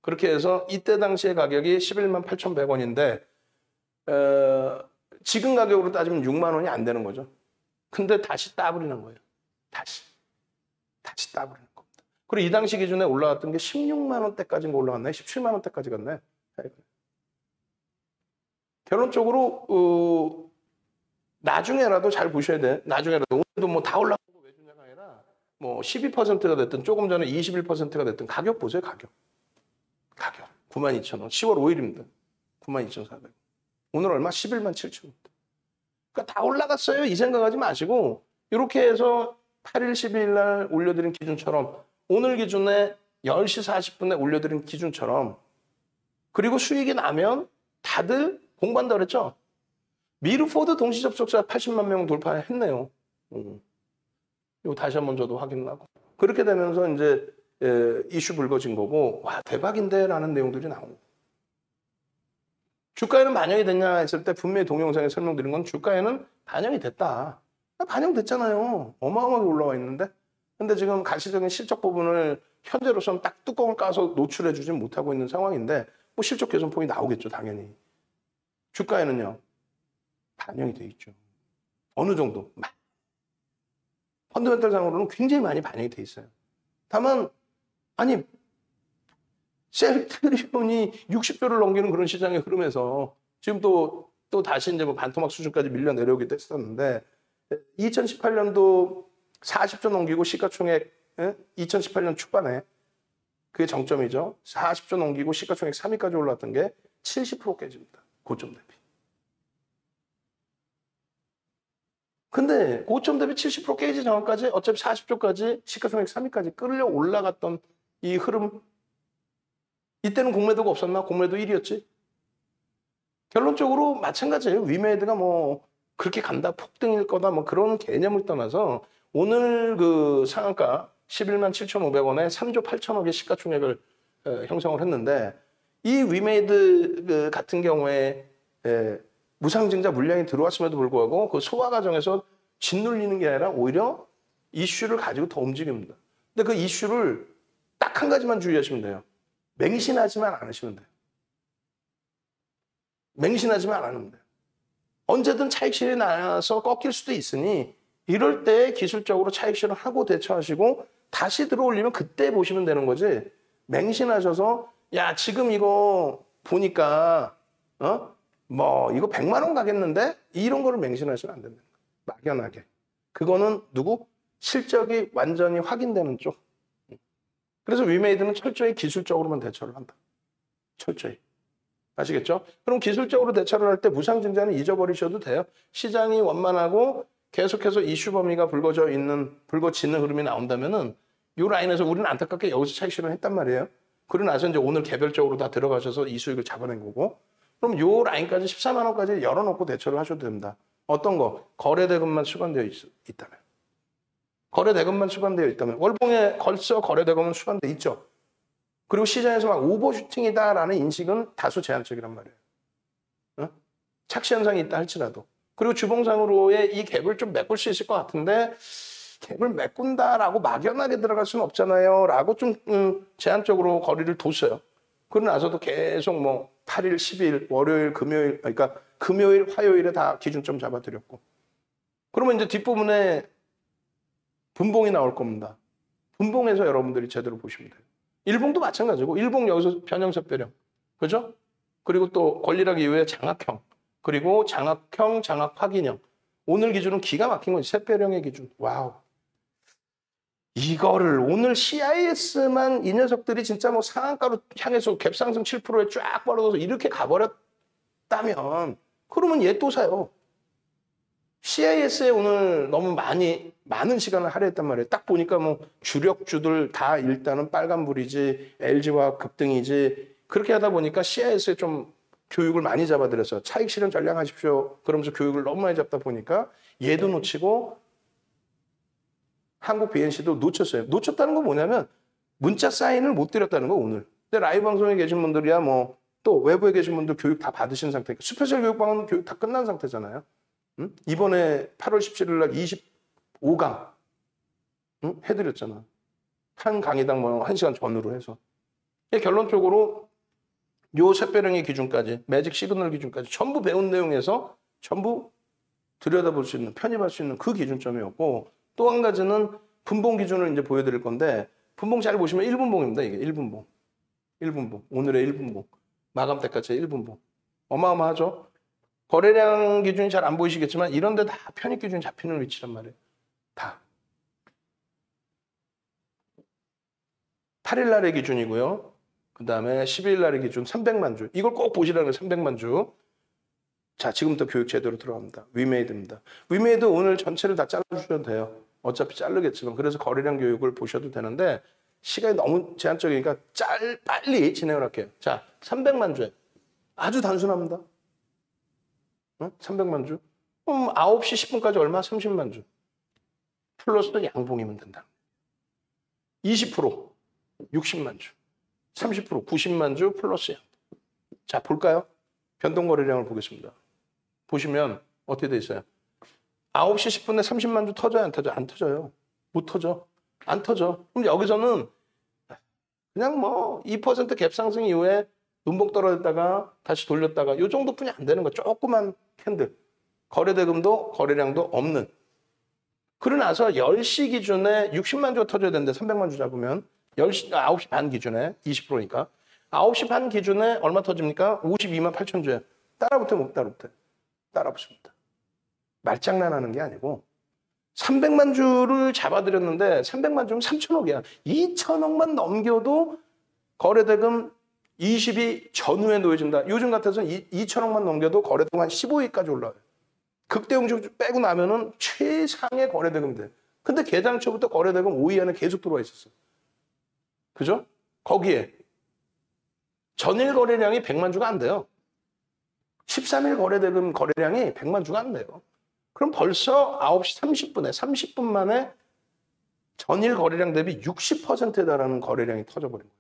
그렇게 해서 이때 당시의 가격이 11만 8,100원인데 지금 가격으로 따지면 6만 원이 안 되는 거죠. 근데 다시 따버리는 거예요. 다시 따버리는 겁니다. 그리고 이 당시 기준에 올라왔던 게 16만 원대까지인가 올라갔나요? 17만 원대까지 갔나요? 결론적으로 나중에라도 잘 보셔야 돼. 나중에라도 오늘도 뭐 다 올라가고 왜 주냐가 아니라 뭐 12%가 됐든 조금 전에 21%가 됐든 가격 보세요. 가격 92,000원. 10월 5일입니다. 92,400원. 오늘 얼마? 11만 7천원. 그러니까 다 올라갔어요. 이 생각하지 마시고 이렇게 해서 8일, 12일 날 올려드린 기준처럼 오늘 기준에 10시 40분에 올려드린 기준처럼 그리고 수익이 나면 다들 공부한다 그랬죠? 미르포드 동시 접속자 80만 명 돌파했네요. 이거 다시 한번 저도 확인하고. 그렇게 되면서 이제 이슈 불거진 거고, 와, 대박인데? 라는 내용들이 나오고. 주가에는 반영이 됐냐 했을 때 분명히 동영상에 설명드린 건 주가에는 반영이 됐다. 반영됐잖아요. 어마어마하게 올라와 있는데. 근데 지금 가시적인 실적 부분을 현재로서는 딱 뚜껑을 까서 노출해 주진 못하고 있는 상황인데, 뭐 실적 개선폭이 나오겠죠, 당연히. 주가에는요, 반영이 돼 있죠. 어느 정도. 펀더멘탈 상으로는 굉장히 많이 반영이 돼 있어요. 다만, 아니, 셀트리온이 60조를 넘기는 그런 시장의 흐름에서 지금 또 다시 이제 뭐 반토막 수준까지 밀려 내려오기도 했었는데 2018년도 40조 넘기고 시가총액 2018년 초반에 그게 정점이죠. 40조 넘기고 시가총액 3위까지 올라왔던 게 70% 깨집니다. 고점 대비. 근데 고점 대비 70% 깨지기 전까지 어차피 40조까지 시가총액 3위까지 끌려 올라갔던 이 흐름, 이때는 공매도가 없었나? 공매도 1위였지? 결론적으로 마찬가지예요. 위메이드가 뭐 그렇게 간다, 폭등일 거다, 뭐 그런 개념을 떠나서 오늘 그 상한가 11만 7,500원에 3조 8천억의 시가총액을 형성을 했는데 이 위메이드 같은 경우에 무상증자 물량이 들어왔음에도 불구하고 그 소화 과정에서 짓눌리는 게 아니라 오히려 이슈를 가지고 더 움직입니다. 근데 그 이슈를 딱 한 가지만 주의하시면 돼요. 맹신하지만 않으시면 돼요. 맹신하지만 않으면 돼요. 언제든 차익실이 나서 꺾일 수도 있으니 이럴 때 기술적으로 차익실을 하고 대처하시고 다시 들어올리면 그때 보시면 되는 거지. 맹신하셔서 야 지금 이거 보니까 뭐 이거 100만 원 가겠는데? 이런 거를 맹신하시면 안 된다. 막연하게. 그거는 누구? 실적이 완전히 확인되는 쪽. 그래서 위메이드는 철저히 기술적으로만 대처를 한다. 철저히. 아시겠죠? 그럼 기술적으로 대처를 할 때 무상증자는 잊어버리셔도 돼요. 시장이 원만하고 계속해서 이슈 범위가 불거지는 흐름이 나온다면은 이 라인에서 우리는 안타깝게 여기서 차익 실현을 했단 말이에요. 그러고 나서 이제 오늘 개별적으로 다 들어가셔서 이 수익을 잡아낸 거고. 그럼 이 라인까지 14만 원까지 열어놓고 대처를 하셔도 됩니다. 어떤 거? 거래대금만 수반되어 있다면. 거래대금만 수반되어 있다면. 월봉에 벌써 거래대금은 수반되어 있죠. 그리고 시장에서 막 오버슈팅이다라는 인식은 다소 제한적이란 말이에요. 착시 현상이 있다 할지라도. 그리고 주봉상으로의 이 갭을 좀 메꿀 수 있을 것 같은데 갭을 메꾼다라고 막연하게 들어갈 수는 없잖아요. 라고 좀 제한적으로 거리를 뒀어요. 그러고 나서도 계속 뭐 8일, 10일, 월요일, 금요일, 그러니까 금요일, 화요일에 다 기준점 잡아드렸고. 그러면 이제 뒷부분에 분봉이 나올 겁니다. 분봉에서 여러분들이 제대로 보시면 돼요. 일봉도 마찬가지고 일봉 여기서 변형섭별형. 그죠? 그리고 또 권리락 이후에 장악형. 그리고 장악형, 장악 확인형. 오늘 기준은 기가 막힌 거지. 샛별형의 기준. 와우. 이거를 오늘 CIS만 이 녀석들이 진짜 뭐 상한가로 향해서 갭상승 7%에 쫙 벌어져서 이렇게 가버렸다면 그러면 얘 또 사요. CIS에 오늘 너무 많은 시간을 할애했단 말이에요. 딱 보니까 뭐 주력주들 다 일단은 빨간불이지 LG화학 급등이지 그렇게 하다 보니까 CIS에 좀 교육을 많이 잡아들여서 차익 실현 전략하십시오. 그러면서 교육을 너무 많이 잡다 보니까 얘도 놓치고 한국 BNC도 놓쳤어요. 놓쳤다는 건 뭐냐면 문자 사인을 못 드렸다는 거 오늘. 근데 라이브 방송에 계신 분들이야 뭐 또 외부에 계신 분들 교육 다 받으신 상태니까 스페셜 교육방은 교육 다 끝난 상태잖아요. 응? 이번에 8월 17일 날 25강 응? 해드렸잖아. 한 강의당 뭐 1시간 전후로 해서. 결론적으로 요 샛별형의 기준까지 매직 시그널 기준까지 전부 배운 내용에서 전부 들여다볼 수 있는 편입할 수 있는 그 기준점이었고 또 한 가지는 분봉 기준을 이제 보여드릴 건데 분봉 잘 보시면 1분봉입니다. 이게 1분봉. 1분봉. 오늘의 1분봉. 마감 때까지 1분봉. 어마어마하죠? 거래량 기준이 잘 안 보이시겠지만 이런 데 다 편입 기준이 잡히는 위치란 말이에요. 다. 8일 날의 기준이고요. 그 다음에 12일 날의 기준 300만 주. 이걸 꼭 보시라는 300만 주. 자, 지금부터 교육 제대로 들어갑니다. 위메이드입니다. 위메이드 오늘 전체를 다 잘라주셔도 돼요. 어차피 자르겠지만. 그래서 거래량 교육을 보셔도 되는데 시간이 너무 제한적이니까 빨리 진행을 할게요. 자, 300만 주에 아주 단순합니다. 300만 주. 9시 10분까지 얼마? 30만 주. 플러스 양봉이면 된다. 20% 60만 주. 30% 90만 주 플러스 양봉. 자, 볼까요? 변동거래량을 보겠습니다. 보시면 어떻게 돼 있어요? 9시 10분에 30만 주 터져요? 안 터져요? 안 터져요. 못 터져. 안 터져. 그럼 여기서는 그냥 뭐 2% 갭 상승 이후에 눈봉 떨어졌다가 다시 돌렸다가 이 정도뿐이 안 되는 거. 조그만 캔들. 거래대금도 거래량도 없는. 그러고 나서 10시 기준에 60만 주가 터져야 되는데 300만 주 잡으면 9시 반 기준에 20%니까 9시 반 기준에 얼마 터집니까? 52만 8천 주에. 따라붙어요? 못 따라붙어요? 따라붙습니다. 말장난하는 게 아니고 300만 주를 잡아드렸는데 300만 주면 3천억이야. 2천억만 넘겨도 거래대금 20이 전후에 놓여진다. 요즘 같아서는 2천억만 넘겨도 거래대금 한 15위까지 올라와요. 극대응주 빼고 나면은 최상의 거래대금 돼. 근데 개장초부터 거래대금 5위 안에 계속 들어와 있었어. 그죠? 거기에 전일 거래량이 100만 주가 안 돼요. 13일 거래대금 거래량이 100만 주가 안 돼요. 그럼 벌써 9시 30분에 30분 만에 전일 거래량 대비 60%에 달하는 거래량이 터져버린 거예요.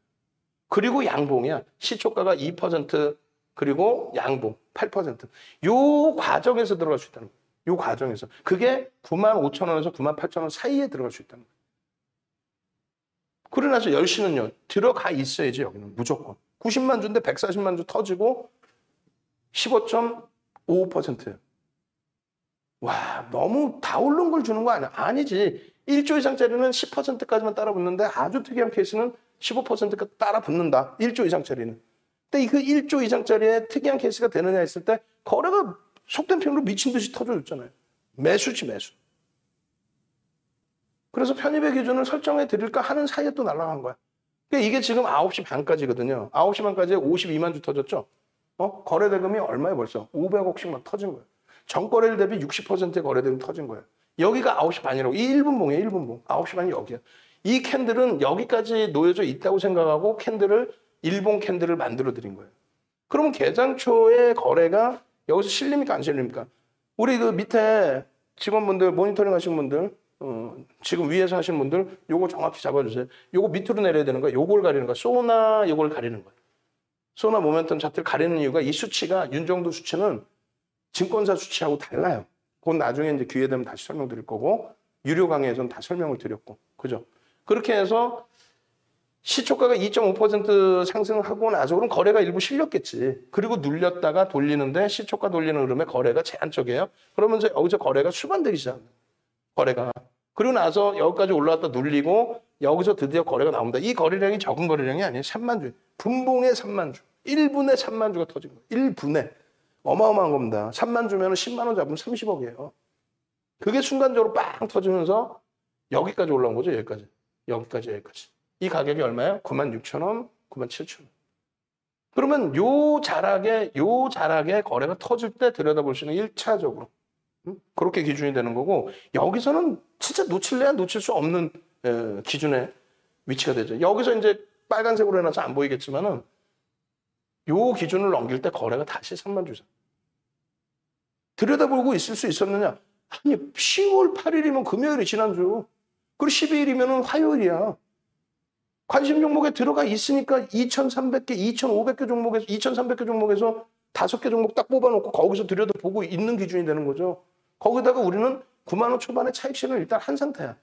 그리고 양봉이야. 시초가가 2% 그리고 양봉 8%. 요 과정에서 들어갈 수 있다는 거예요. 요 과정에서. 그게 95,000원에서 98,000원 사이에 들어갈 수 있다는 거예요. 그러고 나서 10시는요. 들어가 있어야지 여기는 무조건. 90만 주인데 140만 주 터지고 15.55%예요. 와, 너무 다 오른 걸 주는 거 아니야? 아니지. 1조 이상짜리는 10%까지만 따라붙는데 아주 특이한 케이스는 15%까지 따라붙는다. 1조 이상짜리는. 근데 그 1조 이상짜리의 특이한 케이스가 되느냐 했을 때 거래가 속된 표현으로 미친 듯이 터져줬잖아요. 매수지 매수. 그래서 편입의 기준을 설정해 드릴까 하는 사이에 또 날아간 거야. 그러니까 이게 지금 9시 반까지거든요. 9시 반까지에 52만 주 터졌죠. 거래 대금이 얼마에 벌써 500억씩 막 터진 거예요. 전거래일 대비 60%의 거래 대금이 터진 거예요. 여기가 9시 반이라고. 이 1분봉이에요. 1분봉. 9시 반이 여기야. 이 캔들은 여기까지 놓여져 있다고 생각하고 캔들을 일봉 캔들을 만들어 드린 거예요. 그러면 개장초의 거래가 여기서 실립니까 안 실립니까? 우리 그 밑에 직원분들 모니터링 하신 분들 지금 위에서 하신 분들 요거 정확히 잡아주세요. 요거 밑으로 내려야 되는 거야. 요걸 가리는 거야. 소나 요걸 가리는 거야. 소나 모멘텀 차트를 가리는 이유가 이 수치가 윤정도 수치는 증권사 수치하고 달라요. 그건 나중에 이제 기회 되면 다시 설명드릴 거고 유료 강의에서는 다 설명을 드렸고 그죠? 그렇게 해서 시초가가 2.5% 상승하고 나서 그럼 거래가 일부 실렸겠지. 그리고 눌렸다가 돌리는데 시초가 돌리는 흐름에 거래가 제한적이에요. 그러면서 여기서 거래가 수반되기 시작합니다. 거래가. 그리고 나서 여기까지 올라왔다 눌리고 여기서 드디어 거래가 나옵니다. 이 거래량이 적은 거래량이 아니에요. 3만 주. 분봉에 3만 주. 1분에 3만 주가 터진 거예요. 1분에. 어마어마한 겁니다. 3만 주면 10만 원 잡으면 30억이에요. 그게 순간적으로 빵 터지면서 여기까지 올라온 거죠. 여기까지. 여기까지. 이 가격이 얼마예요? 96,000원, 97,000원. 그러면 요 자락에 거래가 터질 때 들여다볼 수 있는 1차적으로. 그렇게 기준이 되는 거고 여기서는 진짜 놓칠래야 놓칠 수 없는 기준의 위치가 되죠. 여기서 이제 빨간색으로 해놔서 안 보이겠지만은 요 기준을 넘길 때 거래가 다시 3만 주 이상. 들여다보고 있을 수 있었느냐? 아니 10월 8일이면 금요일이 지난주. 그리고 12일이면 화요일이야. 관심 종목에 들어가 있으니까 2,300개, 2,500개 종목에서 2,300개 종목에서 5개 종목 딱 뽑아놓고 거기서 들여다보고 있는 기준이 되는 거죠. 거기다가 우리는 9만 원 초반의 차익 실현을 일단 한 상태야.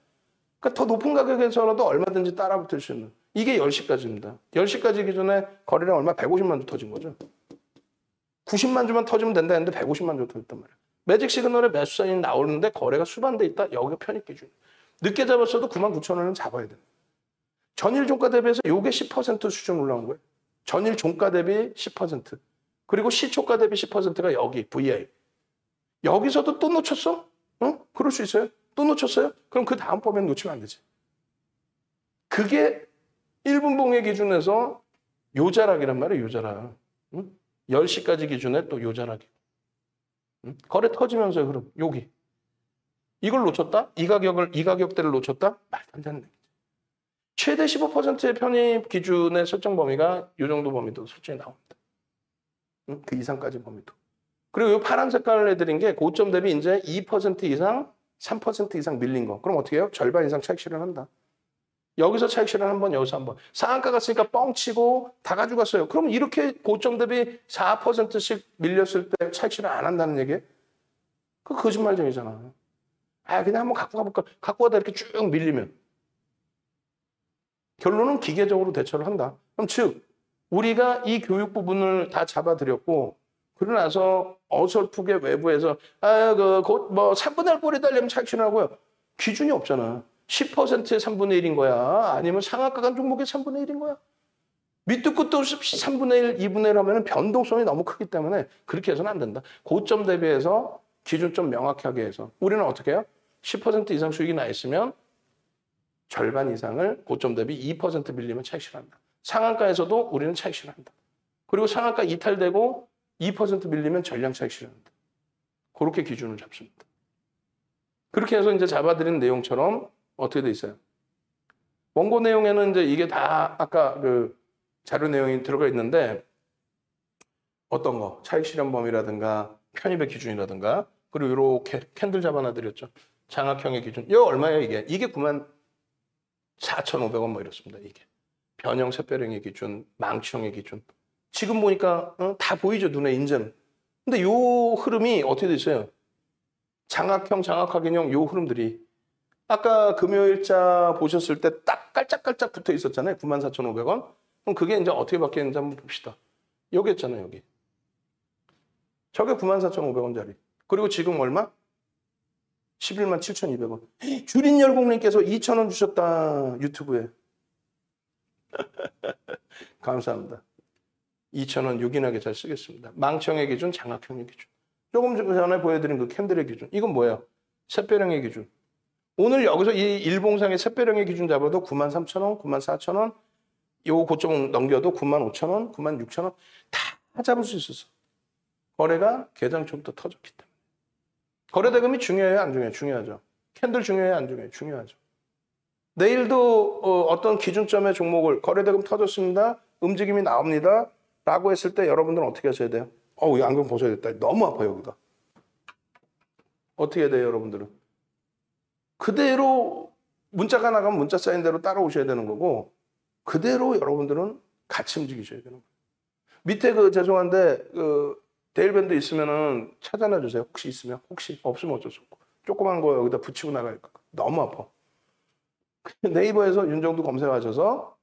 그러니까 더 높은 가격에서라도 얼마든지 따라붙을 수 있는. 이게 10시까지입니다. 10시까지 기준에 거래량 얼마? 150만 주 터진 거죠. 90만 주만 터지면 된다 했는데 150만 주 터졌단 말이야. 매직 시그널에 매수 사인이 나오는데 거래가 수반돼 있다. 여기가 편입 기준. 늦게 잡았어도 99,000원은 잡아야 돼. 전일 종가 대비해서 요게 10% 수준 올라온 거예요. 전일 종가 대비 10%. 그리고 시초가 대비 10%가 여기 VI. 여기서도 또 놓쳤어? 그럴 수 있어요. 또 놓쳤어요? 그럼 그 다음번엔 놓치면 안 되지. 그게 1분 봉의 기준에서 요자락이란 말이에요. 요자락. 10시까지 기준에 또 요자락이. 거래 터지면서요. 그럼 여기. 이걸 놓쳤다? 이 가격대를 놓쳤다? 말도 안 되는 얘기죠. 최대 15%의 편입 기준의 설정 범위가 이 정도 범위도 설정이 나옵니다. 그 이상까지 범위도. 그리고 이 파란 색깔을 해드린 게 고점 대비 이제 2% 이상, 3% 이상 밀린 거. 그럼 어떻게 해요? 절반 이상 차익 실현한다. 여기서 차익 실현 한 번, 여기서 한 번. 상한가 갔으니까 뻥치고 다 가져갔어요. 그럼 이렇게 고점 대비 4%씩 밀렸을 때 차익 실현 안 한다는 얘기예요? 그 거짓말쟁이잖아. 그냥 한번 갖고 가볼까? 갖고 가다 이렇게 쭉 밀리면. 결론은 기계적으로 대처를 한다. 그럼 즉, 우리가 이 교육 부분을 다 잡아드렸고, 그러고 나서 어설프게 외부에서, 곧 3분의 1 꼴이 달리면 차익 실현하고요. 기준이 없잖아. 10%의 3분의 1인 거야? 아니면 상한가 간 종목의 3분의 1인 거야? 밑도 끝도 없이 3분의 1, 2분의 1 하면 변동성이 너무 크기 때문에 그렇게 해서는 안 된다. 고점 대비해서 기준 좀 명확하게 해서. 우리는 어떻게 해요? 10% 이상 수익이 나 있으면 절반 이상을 고점 대비 2% 밀리면 차익 실현한다. 상한가에서도 우리는 차익 실현한다. 그리고 상한가 이탈되고 2% 밀리면 전량 차익 실현한다. 그렇게 기준을 잡습니다. 그렇게 해서 이제 잡아드린 내용처럼 어떻게 돼 있어요? 원고 내용에는 이제 이게 다 아까 그 자료 내용이 들어가 있는데 어떤 거? 차익 실현 범위라든가 편입의 기준이라든가 그리고 이렇게 캔들 잡아놔드렸죠. 장악형의 기준. 이거 얼마예요 이게? 이게 94,500원 뭐 이렇습니다. 이게. 변형 샛별형의 기준, 망치형의 기준. 지금 보니까 다 보이죠 눈에 이제는. 근데 요 흐름이 어떻게 돼 있어요? 장악형, 장악하기형 요 흐름들이 아까 금요일자 보셨을 때 딱 깔짝깔짝 붙어 있었잖아요. 94,500원. 그럼 그게 이제 어떻게 바뀌었는지 한번 봅시다. 여기 있잖아요, 여기. 저게 94,500원짜리. 그리고 지금 얼마? 117,200원. 주린 열공님께서 2,000원 주셨다. 유튜브에. 감사합니다. 2,000원 요긴하게 잘 쓰겠습니다. 망청의 기준, 장악형의 기준. 조금 전에 보여드린 그 캔들의 기준. 이건 뭐예요? 샛별형의 기준. 오늘 여기서 이 일봉상의 샛별형의 기준 잡아도 93,000원, 94,000원, 요 고점 넘겨도 95,000원, 96,000원 다 잡을 수 있었어. 거래가 개장 초부터 터졌기 때문에. 거래 대금이 중요해요, 안 중요해요? 중요하죠. 캔들 중요해요, 안 중요해요? 중요하죠. 내일도 어떤 기준점의 종목을 거래 대금 터졌습니다. 움직임이 나옵니다. 라고 했을 때 여러분들은 어떻게 하셔야 돼요? 이 안경 벗어야겠다. 너무 아파요, 여기가. 어떻게 해야 돼요, 여러분들은? 그대로 문자가 나가면 문자 쌓인 대로 따라오셔야 되는 거고 그대로 여러분들은 같이 움직이셔야 되는 거예요. 밑에 죄송한데 데일밴드 있으면은 찾아놔 주세요. 혹시 있으면. 혹시 없으면 어쩔 수 없고. 조그만 거 여기다 붙이고 나가니까 너무 아파. 네이버에서 윤정도 검색하셔서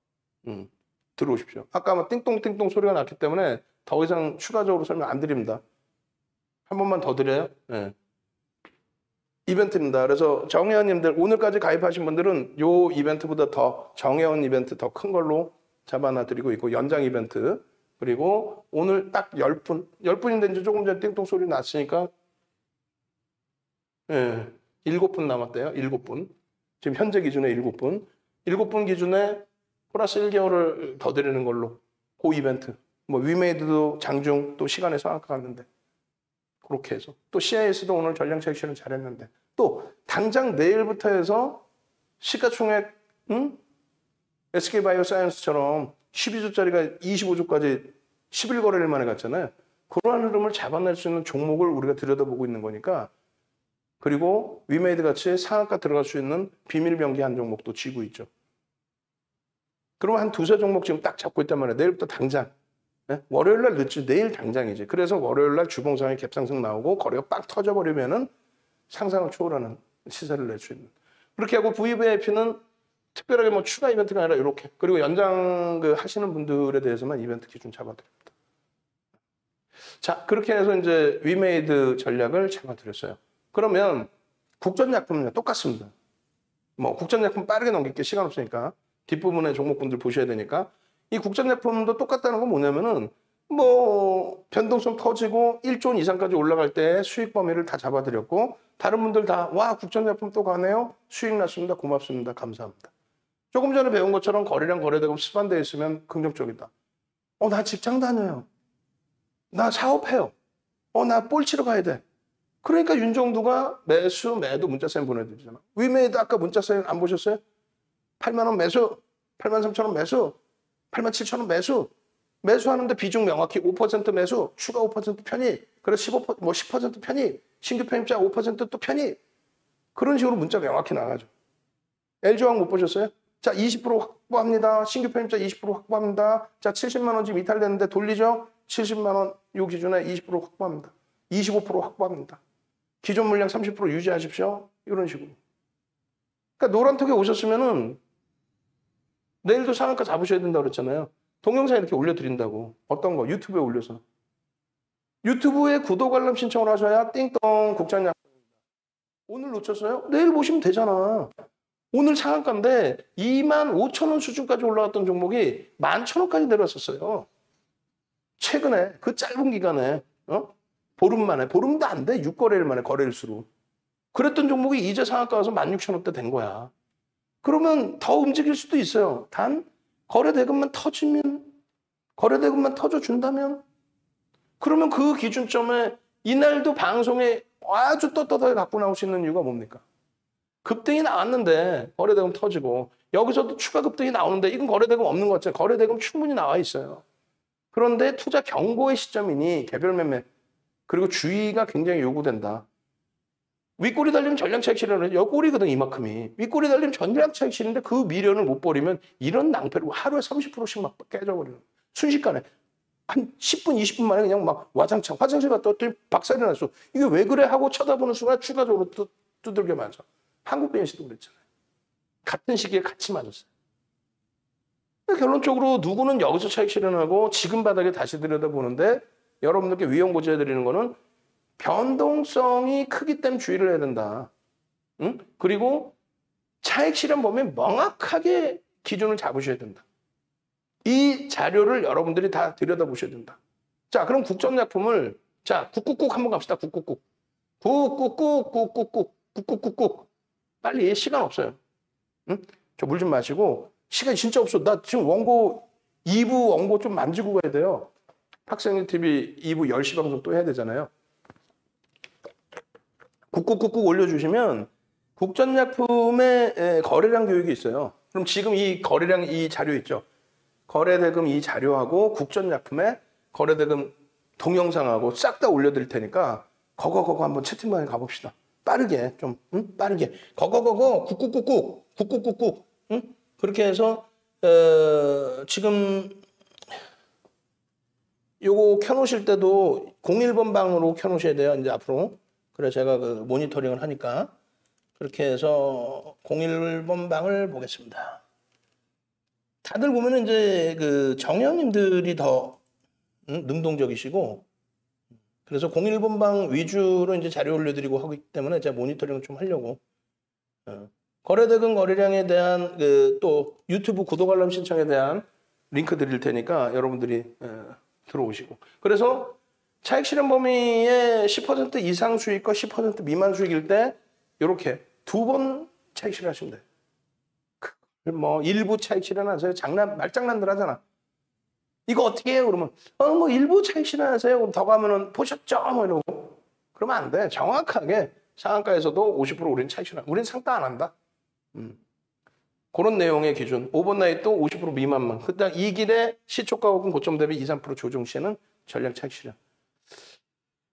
들어오십시오. 아까 뭐 띵똥띵똥 소리가 났기 때문에 더 이상 추가적으로 설명 안 드립니다. 한 번만 더 드려요. 네. 이벤트입니다. 그래서 정회원님들 오늘까지 가입하신 분들은 요 이벤트보다 더 정회원 이벤트 더 큰 걸로 잡아놔 드리고 있고 연장 이벤트 그리고 오늘 딱 10분 10분인데 이제 조금 전에 띵똥 소리 났으니까 7분 남았대요. 7분. 지금 현재 기준에 7분. 7분 기준에 플러스 1개월을 더 드리는 걸로 그 이벤트. 뭐 위메이드도 장중 또 시간에 상한가 갔는데 그렇게 해서 또 CIS도 오늘 전량 차익 실현 잘했는데 또 당장 내일부터 해서 시가총액 SK바이오사이언스처럼 12조짜리가 25조까지 11거래일 만에 갔잖아요. 그러한 흐름을 잡아낼 수 있는 종목을 우리가 들여다보고 있는 거니까 그리고 위메이드 같이 상한가 들어갈 수 있는 비밀 병기 한 종목도 쥐고 있죠. 그러면 한 두세 종목 지금 딱 잡고 있단 말이에요. 내일부터 당장. 월요일 날 늦지 내일 당장이지. 그래서 월요일 날 주봉상에 갭상승 나오고 거래가 빵 터져버리면은 상상을 초월하는 시세를 낼 수 있는. 그렇게 하고 VVIP는 특별하게 뭐 추가 이벤트가 아니라 이렇게. 그리고 연장 하시는 분들에 대해서만 이벤트 기준 잡아드립니다. 자, 그렇게 해서 이제 위메이드 전략을 잡아드렸어요. 그러면 국전약품은요, 똑같습니다. 뭐 국전약품 빠르게 넘길게 시간 없으니까 뒷부분에 종목분들 보셔야 되니까 이 국전약품도 똑같다는 건 뭐냐면은 뭐 변동성 터지고 1조 원 이상까지 올라갈 때 수익 범위를 다 잡아드렸고 다른 분들 다 와 국전작품 또 가네요. 수익 났습니다. 고맙습니다. 감사합니다. 조금 전에 배운 것처럼 거래량 거래대금 수반되어 있으면 긍정적이다. 나 직장 다녀요. 나 사업해요. 나 볼 치러 가야 돼. 그러니까 윤정두가 매수 매도 문자 사인 보내드리잖아. 위메이드 아까 문자 사인 안 보셨어요? 8만 원 매수, 8만 3천 원 매수, 8만 7천 원 매수. 매수하는데 비중 명확히 5% 매수, 추가 5% 편입, 그래서 15%, 뭐 10% 편입, 신규 편입자 5%또 편입. 그런 식으로 문자 명확히 나가죠. LG화학 못 보셨어요? 자, 20% 확보합니다. 신규 편입자 20% 확보합니다. 자, 70만 원 지금 이탈됐는데 돌리죠? 70만 원 요 기준에 20% 확보합니다. 25% 확보합니다. 기존 물량 30% 유지하십시오. 이런 식으로. 그러니까 노란톡에 오셨으면은 내일도 상한가 잡으셔야 된다고 그랬잖아요. 동영상 이렇게 올려드린다고. 어떤 거? 유튜브에 올려서. 유튜브에 구독 알람 신청을 하셔야 띵동 국장약. 오늘 놓쳤어요? 내일 보시면 되잖아. 오늘 상한가인데 25,000원 수준까지 올라갔던 종목이 11,000원까지 내려왔었어요. 최근에 그 짧은 기간에 보름 만에, 보름도 안 돼. 6거래일 만에 거래일수로. 그랬던 종목이 이제 상한가 와서 16,000원대 된 거야. 그러면 더 움직일 수도 있어요. 단 거래대금만 터지면, 거래대금만 터져준다면, 그러면 그 기준점에 이날도 방송에 아주 떳떳하게 갖고 나오시는 이유가 뭡니까? 급등이 나왔는데 거래대금 터지고 여기서도 추가 급등이 나오는데 이건 거래대금 없는 거 같잖아요. 거래대금 충분히 나와 있어요. 그런데 투자 경고의 시점이니 개별 매매 그리고 주의가 굉장히 요구된다. 윗꼬리 달리면 전량 차익 실현을 옆꼬리거든 이만큼이. 윗꼬리 달리면 전량 차익 실현인데 그 미련을 못 버리면 이런 낭패로 하루에 30%씩 막 깨져버리는 거예요. 순식간에 한 10분 20분 만에 그냥 막 와장창 화장실 갔다 왔더니 박살이 났어. 이게 왜 그래 하고 쳐다보는 순간 추가적으로 두들겨 맞아. 한국 BNC도 그랬잖아요. 같은 시기에 같이 맞았어요. 결론적으로 누구는 여기서 차익 실현하고 지금 바닥에 다시 들여다보는데 여러분들께 위험 고지해 드리는 거는 변동성이 크기 때문에 주의를 해야 된다. 응? 그리고 차익 실현 범위 명확하게 기준을 잡으셔야 된다. 이 자료를 여러분들이 다 들여다보셔야 된다. 자, 그럼 국전약품을 자, 꾹꾹꾹 한번 갑시다. 꾹꾹꾹. 꾹꾹꾹 꾹꾹꾹 꾹꾹꾹꾹. 빨리 시간 없어요. 응? 저 물 좀 마시고 시간이 진짜 없어. 나 지금 원고 2부 원고 좀 만지고 가야 돼요. 학생들 TV 2부 10시 방송 또 해야 되잖아요. 꾹꾹꾹꾹 올려주시면 국전약품의 거래량 교육이 있어요. 그럼 지금 이 거래량 이 자료 있죠? 거래대금 이 자료하고 국전약품의 거래대금 동영상하고 싹 다 올려드릴 테니까 거거 한번 채팅방에 가봅시다. 빠르게 좀 빠르게 거거 꾹꾹꾹꾹 꾹꾹꾹꾹 그렇게 해서 지금 요거 켜놓으실 때도 01번 방으로 켜놓으셔야 돼요. 이제 앞으로. 그래 제가 그 모니터링을 하니까 그렇게 해서 01번 방을 보겠습니다. 다들 보면은 이제 그 정형님들이 더 능동적이시고 그래서 01번 방 위주로 이제 자료 올려드리고 하기 때문에 제가 모니터링을 좀 하려고 거래대금 거래량에 대한 그 또 유튜브 구독 알람 신청에 대한 링크 드릴 테니까 여러분들이 들어오시고 그래서 차익 실현 범위의 10% 이상 수익과 10% 미만 수익일 때 이렇게 두 번 차익 실현하시면 돼요. 뭐 일부 차익 실현하세요. 말장난들 하잖아. 이거 어떻게 해요? 그러면 뭐 일부 차익 실현하세요. 그럼 더 가면은 보셨죠? 뭐 이러고 그러면 안 돼. 정확하게 상한가에서도 50% 우리는 차익 실현. 우리는 상따 안 한다. 그런 내용의 기준. 오버나잇도 50% 미만만. 그다음 이 길에 시초가 혹은 고점 대비 2, 3% 조정 시에는 전량 차익 실현.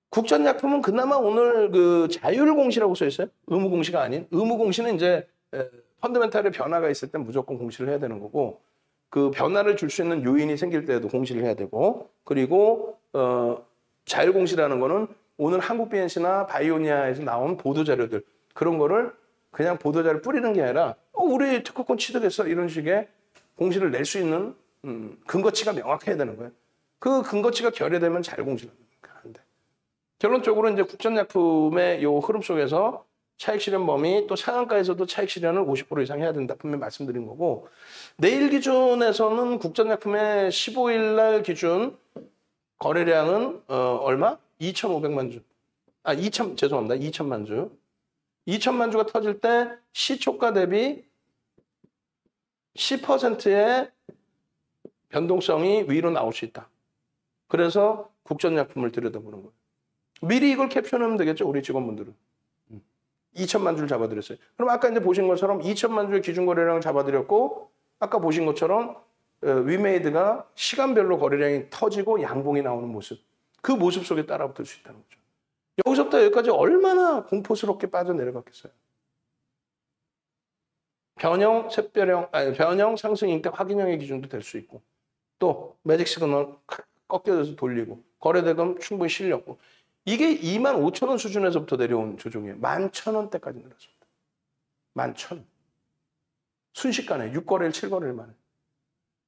국전약품은 그나마 오늘 그 자율 공시라고 써 있어요. 의무 공시가 아닌. 의무 공시는 이제 펀더멘탈의 변화가 있을 때 무조건 공시를 해야 되는 거고 그 변화를 줄 수 있는 요인이 생길 때에도 공시를 해야 되고 그리고 자율 공시라는 거는 오늘 한국 BNC나 바이오니아에서 나온 보도 자료들 그런 거를 그냥 보도 자료 뿌리는 게 아니라 우리 특허권 취득했어 이런 식의 공시를 낼 수 있는 근거치가 명확해야 되는 거예요. 그 근거치가 결여되면 자율 공시를 하는데 결론적으로 이제 국전약품의 요 흐름 속에서 차익 실현 범위 또 상한가에서도 차익 실현을 50% 이상 해야 된다 분명히 말씀드린 거고 내일 기준에서는 국전약품의 15일 날 기준 거래량은 얼마? 2,500만 주. 죄송합니다. 2천만 주. 2천만 주가 터질 때 시초가 대비 10%의 변동성이 위로 나올 수 있다. 그래서 국전약품을 들여다보는 거예요. 미리 이걸 캡처하면 되겠죠, 우리 직원분들은. 2천만 주를 잡아드렸어요. 그럼 아까 이제 보신 것처럼 2천만 주의 기준 거래량을 잡아드렸고, 아까 보신 것처럼 위메이드가 시간별로 거래량이 터지고 양봉이 나오는 모습, 그 모습 속에 따라붙을 수 있다는 거죠. 여기서부터 여기까지 얼마나 공포스럽게 빠져내려갔겠어요. 변형 상승 잉태 확인형의 기준도 될 수 있고, 또 매직 시그널 꺾여져서 돌리고, 거래대금 충분히 실렸고, 이게 25,000원 수준에서부터 내려온 조정이에요. 11,000원대까지 내렸습니다. 11,000원. 순식간에 6거래일 7거래일 만에.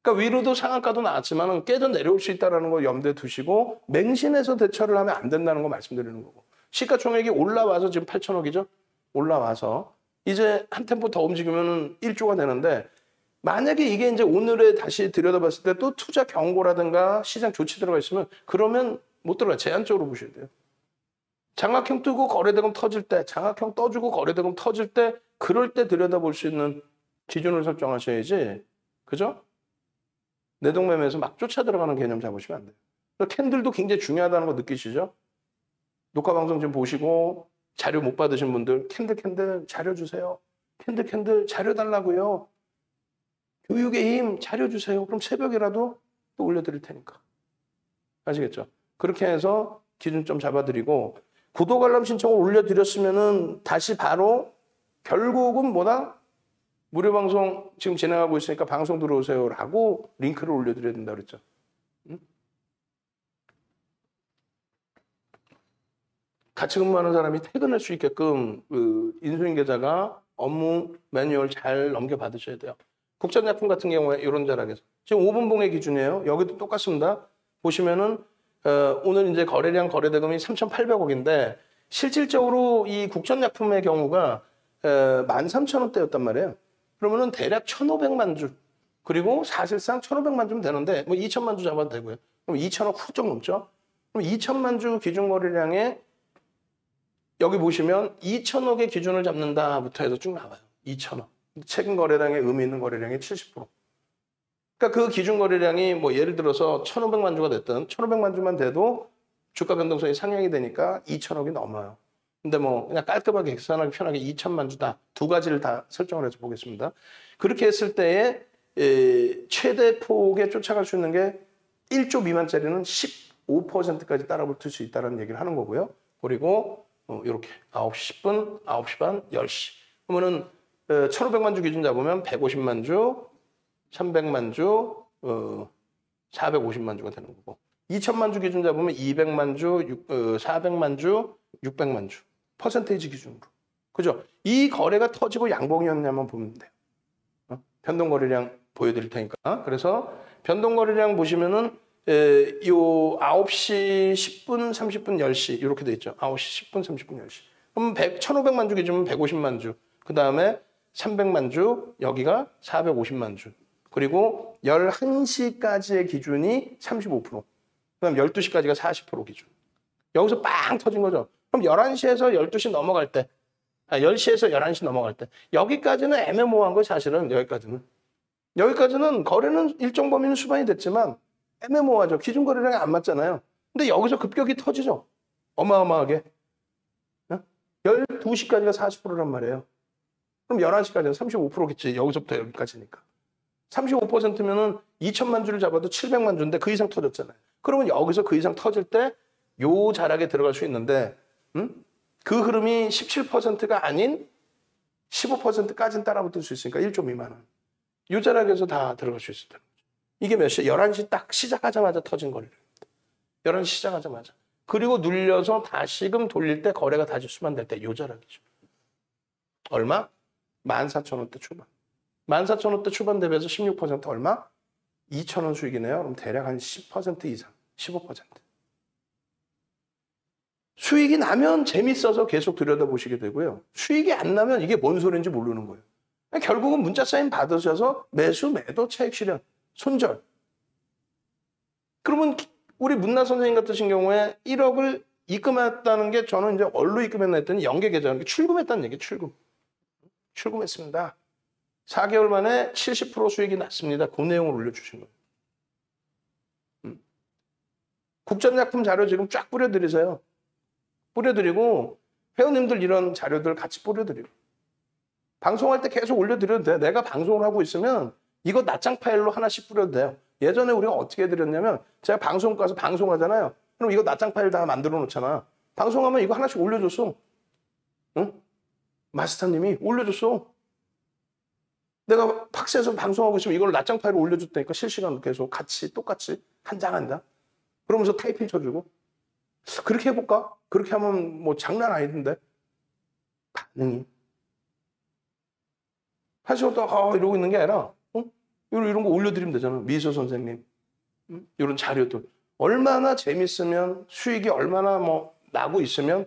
그러니까 위로도 상한가도 나왔지만 깨져 내려올 수 있다는 거 염두에 두시고 맹신해서 대처를 하면 안 된다는 거 말씀드리는 거고. 시가총액이 올라와서 지금 8천억이죠. 올라와서 이제 한 템포 더 움직이면 1조가 되는데, 만약에 이게 이제 오늘에 다시 들여다봤을 때 또 투자 경고라든가 시장 조치 들어가 있으면, 그러면 못 들어가요. 제한적으로 보셔야 돼요. 장악형 뜨고 거래대금 터질 때, 장악형 떠주고 거래대금 터질 때, 그럴 때 들여다볼 수 있는 기준을 설정하셔야지. 그죠? 내동매매에서 막 쫓아 들어가는 개념 잡으시면 안 돼요. 캔들도 굉장히 중요하다는 거 느끼시죠? 녹화방송 지금 보시고 자료 못 받으신 분들, 캔들 자료 주세요. 캔들 자료 달라고요. 교육의 힘 자료 주세요. 그럼 새벽이라도 또 올려드릴 테니까. 아시겠죠? 그렇게 해서 기준점 잡아드리고, 구독 알람 신청을 올려드렸으면은 다시 바로 결국은 뭐다? 무료 방송 지금 진행하고 있으니까 방송 들어오세요라고 링크를 올려드려야 된다 그랬죠. 응? 같이 근무하는 사람이 퇴근할 수 있게끔 그 인수인 계좌가 업무 매뉴얼 잘 넘겨받으셔야 돼요. 국전약품 같은 경우에 이런 자락에서 지금 5분봉의 기준이에요. 여기도 똑같습니다. 보시면은 오늘 이제 거래량 거래대금이 3,800억인데 실질적으로 이 국전약품의 경우가 13,000원대였단 말이에요. 그러면은 대략 1,500만 주, 그리고 사실상 1,500만 주면 되는데 뭐 2천만 주 잡아도 되고요. 그럼 2천억 훌쩍 넘죠. 그럼 2천만 주 기준 거래량에 여기 보시면 2천억의 기준을 잡는다부터 해서 쭉 나와요. 2천억. 최근 거래량의 의미 있는 거래량의 70%. 그러니까 그 기준 거래량이 뭐 예를 들어서 1,500만 주가 됐든 1,500만 주만 돼도 주가 변동성이 상향이 되니까 2천억이 넘어요. 근데 뭐 그냥 깔끔하게 계산하기 편하게 2천만 주다. 두 가지를 다 설정을 해서 보겠습니다. 그렇게 했을 때에 최대 폭에 쫓아갈 수 있는 게 1조 미만짜리는 15%까지 따라붙을 수 있다는 얘기를 하는 거고요. 그리고 이렇게 9시 10분, 9시 반, 10시. 그러면은 1,500만 주 기준 잡으면 150만 주, 300만 주, 450만 주가 되는 거고. 2천만 주 기준 잡으면 200만 주, 400만 주, 600만 주. 퍼센테이지 기준으로. 그죠? 이 거래가 터지고 양봉이었냐만 보면 돼요. 변동거래량 보여드릴 테니까. 그래서 변동거래량 보시면은 요 9시 10분, 30분, 10시 이렇게 돼 있죠. 9시 10분, 30분, 10시. 그럼 1,500만 주 기준은 150만 주. 그 다음에 300만 주, 여기가 450만 주. 그리고 11시까지의 기준이 35%. 그다음 12시까지가 40% 기준. 여기서 빵 터진 거죠. 그럼 11시에서 12시 넘어갈 때, 10시에서 11시 넘어갈 때, 여기까지는 애매모호한 거 사실은 여기까지는. 여기까지는 거래는 일정 범위는 수반이 됐지만 애매모호하죠. 기준 거래량이 안 맞잖아요. 근데 여기서 급격히 터지죠. 어마어마하게. 12시까지가 40%란 말이에요. 그럼 11시까지는 35%겠지. 여기서부터 여기까지니까. 35%면은 2천만 주를 잡아도 700만 주인데 그 이상 터졌잖아요. 그러면 여기서 그 이상 터질 때 요 자락에 들어갈 수 있는데 그 흐름이 17%가 아닌 15%까지는 따라붙을 수 있으니까 1조 미만은. 요 자락에서 다 들어갈 수 있었다는 거죠. 이게 몇 시? 11시 딱 시작하자마자 터진 거래입니다. 11시 시작하자마자. 그리고 눌려서 다시금 돌릴 때 거래가 다시 수반될 때 요 자락이죠. 얼마? 14,000원대 초반. 14,000원대 초반 대비해서 16% 얼마? 2,000원 수익이네요. 그럼 대략 한 10% 이상, 15%. 수익이 나면 재밌어서 계속 들여다보시게 되고요. 수익이 안 나면 이게 뭔 소리인지 모르는 거예요. 결국은 문자 사인 받으셔서 매수, 매도, 차익 실현, 손절. 그러면 우리 문나 선생님 같으신 경우에 1억을 입금했다는 게 저는 이제 얼로 입금했나 했더니 연계 출금했다는 얘기예요. 출금했습니다. 4개월 만에 70% 수익이 났습니다. 그 내용을 올려주신 거예요. 국전약품 자료 지금 쫙 뿌려드리세요. 뿌려드리고 회원님들 이런 자료들 같이 뿌려드리고 방송할 때 계속 올려드려도 돼요. 내가 방송을 하고 있으면 이거 낱장 파일로 하나씩 뿌려도 돼요. 예전에 우리가 어떻게 해드렸냐면 제가 방송 가서 방송하잖아요. 그럼 이거 낱장 파일 다 만들어 놓잖아. 방송하면 이거 하나씩 올려줬어. 응? 마스터님이 올려줬어. 내가 팍스에서 방송하고 있으면 이걸 낱장 파일로 올려줬다니까 실시간으로 계속 같이 똑같이 한 장 한 장. 그러면서 타이핑 쳐주고 그렇게 해볼까? 그렇게 하면 뭐 장난 아니던데 가능히 하시고 이러고 있는 게 아니라 이런 거 올려드리면 되잖아. 미소 선생님 이런 자료들 얼마나 재밌으면 수익이 얼마나 뭐 나고 있으면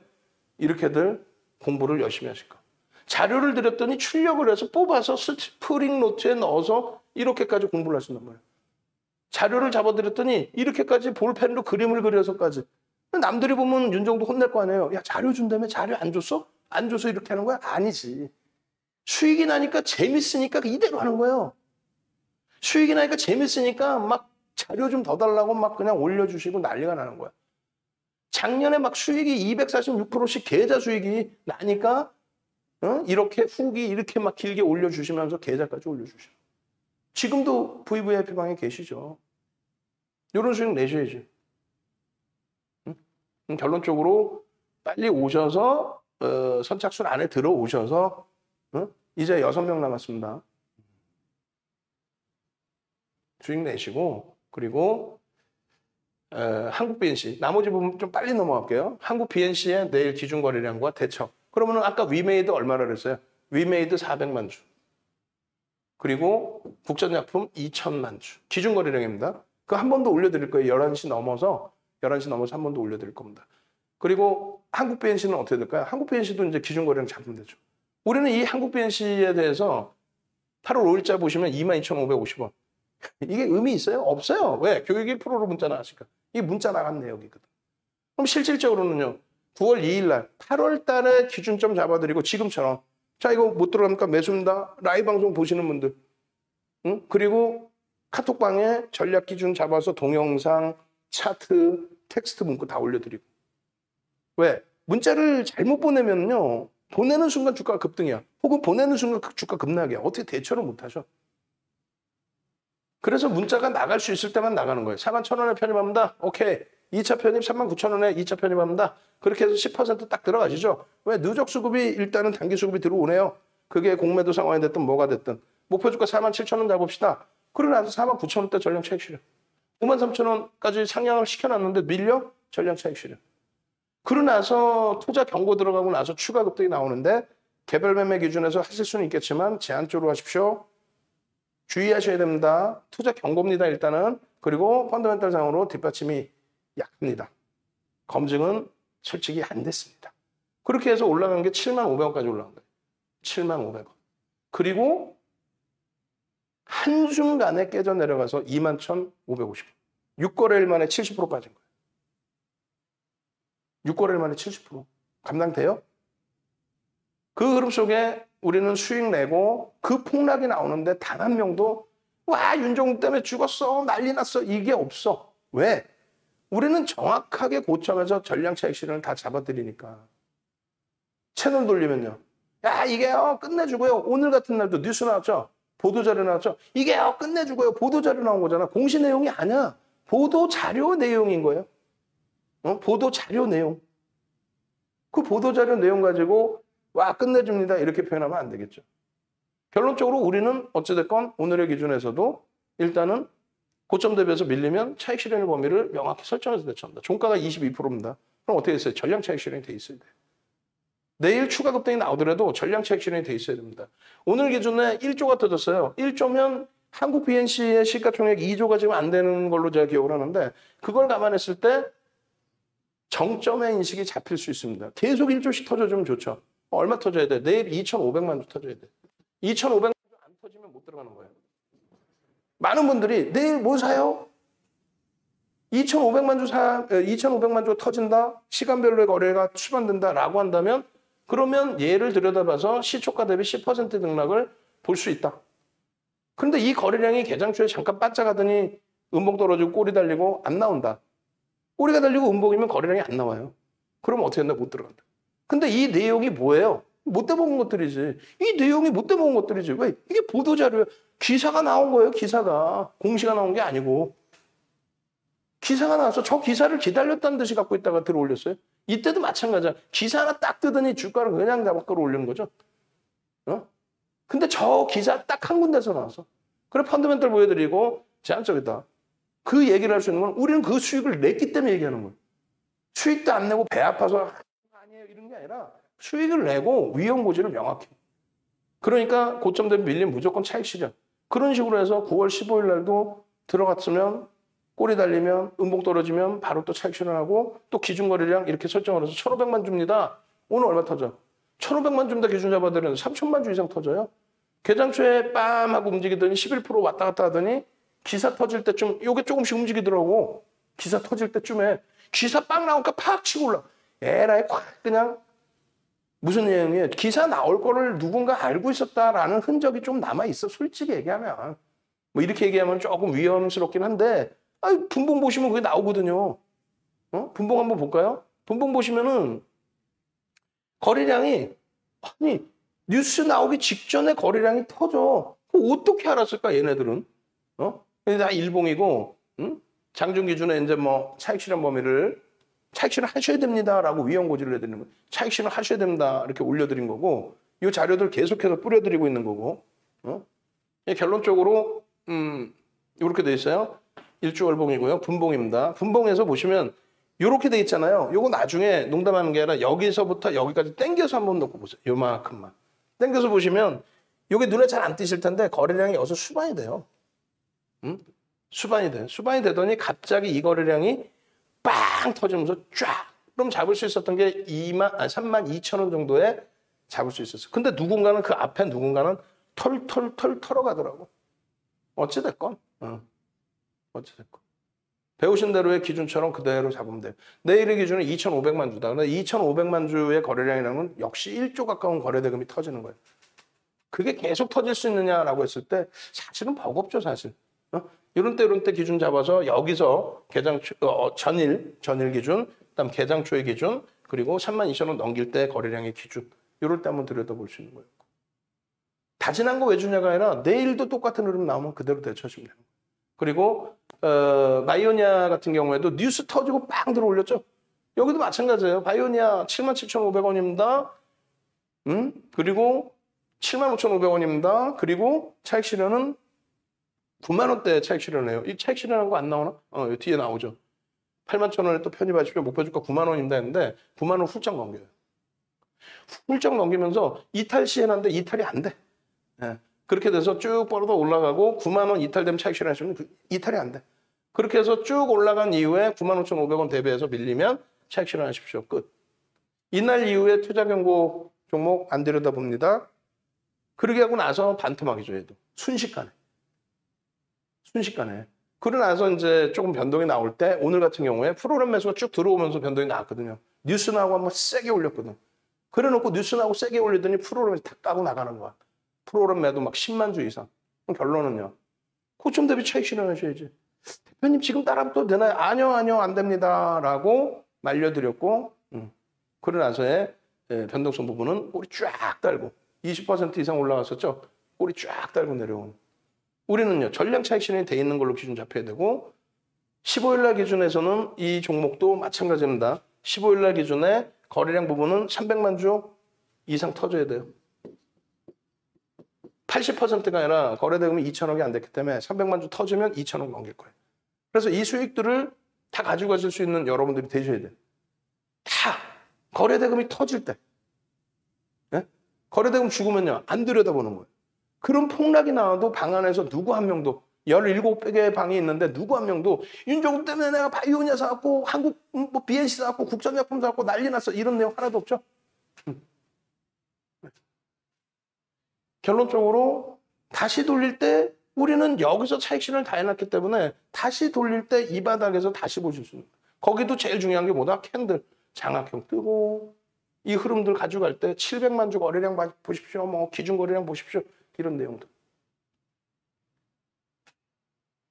이렇게들 공부를 열심히 하실까. 자료를 드렸더니 출력을 해서 뽑아서 스프링 노트에 넣어서 이렇게까지 공부를 하신단 말이에요. 자료를 잡아드렸더니 이렇게까지 볼펜으로 그림을 그려서까지. 남들이 보면 윤정도 혼낼 거 아니에요. 야, 자료 준다며 자료 안 줬어? 안 줘서 이렇게 하는 거야? 아니지. 수익이 나니까 재밌으니까 이대로 하는 거예요. 수익이 나니까 재밌으니까 막 자료 좀 더 달라고 막 그냥 올려주시고 난리가 나는 거야. 작년에 막 수익이 246%씩 계좌 수익이 나니까 이렇게 후기 이렇게 막 길게 올려주시면서 계좌까지 올려주셔. 지금도 VVIP 방에 계시죠. 이런 수익 내셔야지. 결론적으로 빨리 오셔서 선착순 안에 들어오셔서 이제 6명 남았습니다. 수익 내시고 그리고 한국 BNC 나머지 부분 좀 빨리 넘어갈게요. 한국 BNC의 내일 기준 거래량과 대처. 그러면 아까 위메이드 얼마나 그랬어요? 위메이드 400만 주. 그리고 국전약품 2천만 주. 기준 거래량입니다. 그 한 번 더 올려드릴 거예요. 11시 넘어서 한 번 더 올려드릴 겁니다. 그리고 한국 BNC는 어떻게 될까요? 한국 BNC도 이제 기준 거래량 잡으면 되죠. 우리는 이 한국 BNC에 대해서 8월 5일자 보시면 22,550원. 이게 의미 있어요? 없어요. 왜? 교육 1%로 문자 나왔으니까. 이게 문자 나간 내역이거든. 그럼 실질적으로는요. 9월 2일 날, 8월 달에 기준점 잡아드리고 지금처럼 자 이거 못 들어갑니까? 매수입니다. 라이브 방송 보시는 분들. 그리고 카톡방에 전략 기준 잡아서 동영상, 차트, 텍스트 문구 다 올려드리고. 왜? 문자를 잘못 보내면요. 보내는 순간 주가가 급등이야. 혹은 보내는 순간 주가 급락이야. 어떻게 대처를 못하죠? 그래서 문자가 나갈 수 있을 때만 나가는 거예요. 41,000원에 편입합니다. 오케이. 2차 편입 39,000원에 2차 편입합니다. 그렇게 해서 10% 딱 들어가시죠. 왜? 누적 수급이 일단은 단기 수급이 들어오네요. 그게 공매도 상황이 됐든 뭐가 됐든. 목표 주가 47,000원 잡읍시다. 그러고 나서 49,000원대 전량 차익 실현. 53,000원까지 상향을 시켜놨는데 밀려? 전량 차익 실현. 그러고 나서 투자 경고 들어가고 나서 추가 급등이 나오는데 개별 매매 기준에서 하실 수는 있겠지만 제한적으로 하십시오. 주의하셔야 됩니다. 투자 경고입니다, 일단은. 그리고 펀더멘탈 상으로 뒷받침이 약합니다. 검증은 솔직히 안 됐습니다. 그렇게 해서 올라간 게 75,000원까지 올라간 거예요. 75,000원. 그리고 한순간에 깨져 내려가서 21,550원. 6거래일 만에 70% 빠진 거예요. 6거래일 만에 70%. 감당돼요? 그 흐름 속에 우리는 수익 내고 그 폭락이 나오는데 단 한 명도 와 윤종국 때문에 죽었어 난리 났어 이게 없어. 왜? 우리는 정확하게 고점에서 전량 차익 실현을 다 잡아드리니까. 채널 돌리면요. 야 이게요 끝내주고요. 오늘 같은 날도 뉴스 나왔죠. 보도자료 나왔죠. 이게요 끝내주고요. 보도자료 나온 거잖아. 공시 내용이 아니야. 보도자료 내용인 거예요. 보도자료 내용. 그 보도자료 내용 가지고 와 끝내줍니다 이렇게 표현하면 안 되겠죠. 결론적으로 우리는 어찌됐건 오늘의 기준에서도 일단은 고점 대비해서 밀리면 차익 실현의 범위를 명확히 설정해서 대처합니다. 종가가 22%입니다. 그럼 어떻게 됐어요? 전량 차익 실현이 돼 있어야 돼요. 내일 추가 급등이 나오더라도 전량 차익 실현이 돼 있어야 됩니다. 오늘 기준에 1조가 터졌어요. 1조면 한국 BNC의 시가총액 2조가 지금 안 되는 걸로 제가 기억을 하는데 그걸 감안했을 때 정점의 인식이 잡힐 수 있습니다. 계속 1조씩 터져주면 좋죠. 얼마 터져야 돼? 내일 2,500만 주 터져야 돼. 2,500만 주 안 터지면 못 들어가는 거예요. 많은 분들이 내일 뭐 사요? 2,500만 주 2,500만 주가 터진다. 시간별로의 거래가 수반된다라고 한다면 그러면 얘를 들여다봐서 시초가 대비 10% 등락을 볼 수 있다. 그런데 이 거래량이 개장 초에 잠깐 빠져가더니 음봉 떨어지고 꼬리 달리고 안 나온다. 꼬리가 달리고 음봉이면 거래량이 안 나와요. 그러면 어떻게 한다? 못 들어간다. 근데 이 내용이 뭐예요? 못 대먹은 것들이지. 이 내용이 못 대먹은 것들이지. 왜? 이게 보도자료예요. 기사가 나온 거예요. 기사가. 공시가 나온 게 아니고. 기사가 나와서 저 기사를 기다렸다는 듯이 갖고 있다가 들어올렸어요. 이때도 마찬가지야. 기사 하나 딱 뜨더니 주가를 그냥 잡아 끌어올리는 거죠. 근데 저 기사 딱 한 군데서 나와서. 그래 펀더멘털 보여드리고 제한적이다. 그 얘기를 할 수 있는 건 우리는 그 수익을 냈기 때문에 얘기하는 거예요. 수익도 안 내고 배 아파서 아니에요 이런 게 아니라 수익을 내고 위험 고지를 명확히. 그러니까 고점 대비 밀리면 무조건 차익 실현. 그런 식으로 해서 9월 15일 날도 들어갔으면 꼬리 달리면 음봉 떨어지면 바로 또 차익 실현하고 또 기준 거래량 이렇게 설정을 해서 1,500만 줍니다. 오늘 얼마 터져? 1,500만 줍니다. 기준 잡아드리는 3,000만 주 이상 터져요. 개장 초에 빰 하고 움직이더니 11% 왔다 갔다 하더니 기사 터질 때쯤 요게 조금씩 움직이더라고. 기사 터질 때쯤에 기사 빵 나오니까 팍 치고 올라. 에라이 콱 그냥 무슨 내용이에요? 기사 나올 거를 누군가 알고 있었다라는 흔적이 좀 남아 있어. 솔직히 얘기하면 뭐 이렇게 얘기하면 조금 위험스럽긴 한데 분봉 보시면 그게 나오거든요. 분봉 한번 볼까요? 분봉 보시면은 거래량이 아니 뉴스 나오기 직전에 거래량이 터져. 어떻게 알았을까 얘네들은? 다 일봉이고 장중 기준에 이제 뭐 차익 실현 범위를 차익 실현 하셔야 됩니다라고 위험 고지를 해드리는 거예요. 차익 실현 하셔야 됩니다 이렇게 올려드린 거고 이 자료들 계속해서 뿌려드리고 있는 거고 결론적으로 이렇게 돼 있어요. 일주월봉이고요. 분봉입니다. 분봉에서 보시면 이렇게 돼 있잖아요. 요거 나중에 농담하는 게 아니라 여기서부터 여기까지 당겨서 한번 놓고 보세요. 요만큼만. 당겨서 보시면 요게 눈에 잘 안 띄실 텐데 거래량이 여기서 수반이 돼요. 수반이 돼. 수반이 되더니 갑자기 이 거래량이 빵 터지면서 쫙. 그럼 잡을 수 있었던 게 32,000원 정도에 잡을 수 있었어요. 근데 누군가는 그 앞에 누군가는 털 털어가더라고. 어찌됐건. 어찌됐건. 배우신 대로의 기준처럼 그대로 잡으면 돼요. 내일의 기준은 2,500만 주다. 근데 2,500만 주의 거래량이라는 건 역시 1조 가까운 거래대금이 터지는 거예요. 그게 계속 터질 수 있느냐라고 했을 때 사실은 버겁죠, 사실. 이런 때 기준 잡아서 여기서 개장 전일 기준, 그다음 개장 초의 기준, 그리고 32,000원 넘길 때 거래량의 기준. 이럴 때 한번 들여다볼 수 있는 거예요. 다진한 거 왜 주냐가 아니라 내일도 똑같은 흐름 나오면 그대로 대처하시면 돼요. 그리고 바이오니아 같은 경우에도 뉴스 터지고 빵 들어올렸죠. 여기도 마찬가지예요. 바이오니아 77,500원입니다. 그리고 75,500원입니다. 그리고 차익 실현은 9만 원대 차익 실현해요. 이 차익 실현한 거 안 나오나? 여기 뒤에 나오죠. 81,000원에 또 편입하시면 목표 주가 9만 원입니다 했는데 9만 원 훌쩍 넘겨요. 훌쩍 넘기면서 이탈 시행하는데 이탈이 안 돼. 네. 그렇게 돼서 쭉 뻗어 올라가고 9만 원 이탈되면 차익 실현하시면 이탈이 안 돼. 그렇게 해서 쭉 올라간 이후에 95,500원 대비해서 밀리면 차익 실현하십시오. 끝. 이날 이후에 투자 경고 종목 안 들여다봅니다. 그러게 하고 나서 반토막이죠, 얘도. 순식간에. 그러고 나서 이제 조금 변동이 나올 때 오늘 같은 경우에 프로그램 매수가 쭉 들어오면서 변동이 나왔거든요. 뉴스 나오고 한번 세게 올렸거든. 그래 놓고 뉴스 나오고 세게 올리더니 프로그램이 탁 까고 나가는 거야. 프로그램 매도 막 10만 주 이상. 그럼 결론은요. 고점 대비 차익 실현하셔야지. 대표님 지금 따라하면 또 되나요? 아니요, 안 됩니다. 라고 말려드렸고 그러고 나서의 변동성 부분은 꼬리 쫙 달고 20% 이상 올라갔었죠. 꼬리 쫙 달고 내려오는. 우리는요. 전량 차익 실현이 돼 있는 걸로 기준 잡혀야 되고 15일 날 기준에서는 이 종목도 마찬가지입니다. 15일 날 기준에 거래량 부분은 300만 주 이상 터져야 돼요. 80%가 아니라 거래대금이 2천억이 안 됐기 때문에 300만 주 터지면 2천억 넘길 거예요. 그래서 이 수익들을 다 가지고 가실 수 있는 여러분들이 되셔야 돼요. 다 거래대금이 터질 때. 네? 거래대금 죽으면요. 안 들여다보는 거예요. 그런 폭락이 나와도 방 안에서 누구 한 명도 17개의 방이 있는데 누구 한 명도 윤종국 때문에 내가 바이오니아 사갖고 한국 뭐 BNC 사갖고 국전약품 사갖고 난리 났어. 이런 내용 하나도 없죠. 결론적으로 다시 돌릴 때 우리는 여기서 차익 실현을 다 해놨기 때문에 다시 돌릴 때 이 바닥에서 다시 보실 수 있는 거예요. 거기도 제일 중요한 게 뭐다? 캔들. 장악형 뜨고 이 흐름들 가져갈 때 700만 주 거래량 보십시오. 뭐 기준 거래량 보십시오. 이런 내용들.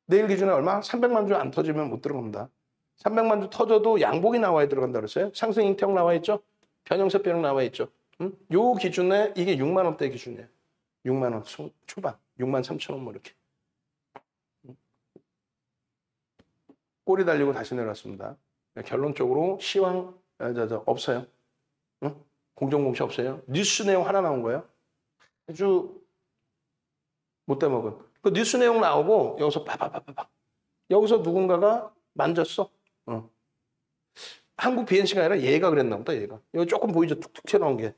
내일 기준에 얼마? 300만 주 안 터지면 못 들어갑니다. 300만 주 터져도 양복이 나와야 들어간다 그랬어요. 상승 인태형 나와 있죠. 변형세 변형 나와 있죠. 요 기준에 이게 6만 원대 기준이에요. 6만 원 초반. 6만 3천 원 뭐 이렇게. 꼬리 달리고 다시 내려왔습니다. 결론적으로 시황 없어요. 공정공시 없어요. 뉴스 내용 하나 나온 거예요. 아주 못돼 먹은. 그 뉴스 내용 나오고 여기서 빠바바바박. 여기서 누군가가 만졌어. 한국 BNC가 아니라 얘가 그랬나 보다. 얘가. 여기 조금 보이죠? 툭툭 튀어나온 게.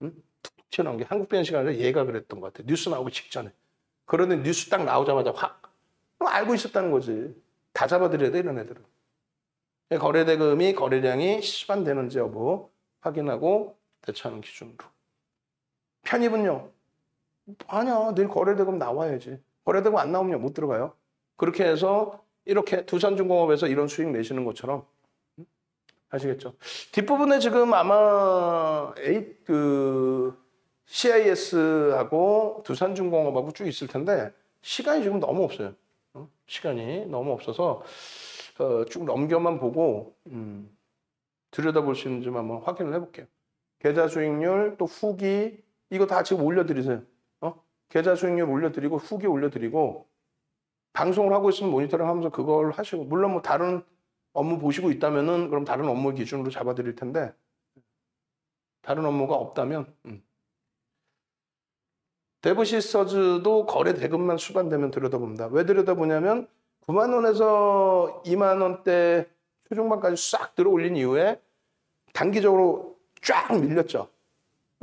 툭툭 튀어나온 게. 한국 BNC가 아니라 얘가 그랬던 것 같아. 뉴스 나오기 직전에. 그러는데 뉴스 딱 나오자마자 확. 알고 있었다는 거지. 다 잡아들여야 돼 이런 애들은. 거래대금이 거래량이 시반되는지 여부 확인하고 대처하는 기준으로. 편입은요? 아니야. 내일 거래대금 나와야지. 거래대금 안 나오면 못 들어가요. 그렇게 해서 이렇게 두산중공업에서 이런 수익 내시는 것처럼 아시겠죠? 뒷부분에 지금 아마 CIS하고 두산중공업하고 쭉 있을 텐데 시간이 지금 너무 없어요. 시간이 너무 없어서 쭉 넘겨만 보고 들여다볼 수 있는지 한번 확인을 해볼게요. 계좌 수익률 또 후기 이거 다 지금 올려드리세요. 계좌 수익률 올려드리고 후기 올려드리고 방송을 하고 있으면 모니터링 하면서 그걸 하시고 물론 뭐 다른 업무 보시고 있다면은 그럼 다른 업무 기준으로 잡아드릴 텐데 다른 업무가 없다면 데브시스터즈도 거래 대금만 수반되면 들여다봅니다. 왜 들여다보냐면 9만 원에서 2만 원대 초중반까지 싹 들어올린 이후에 단기적으로 쫙 밀렸죠.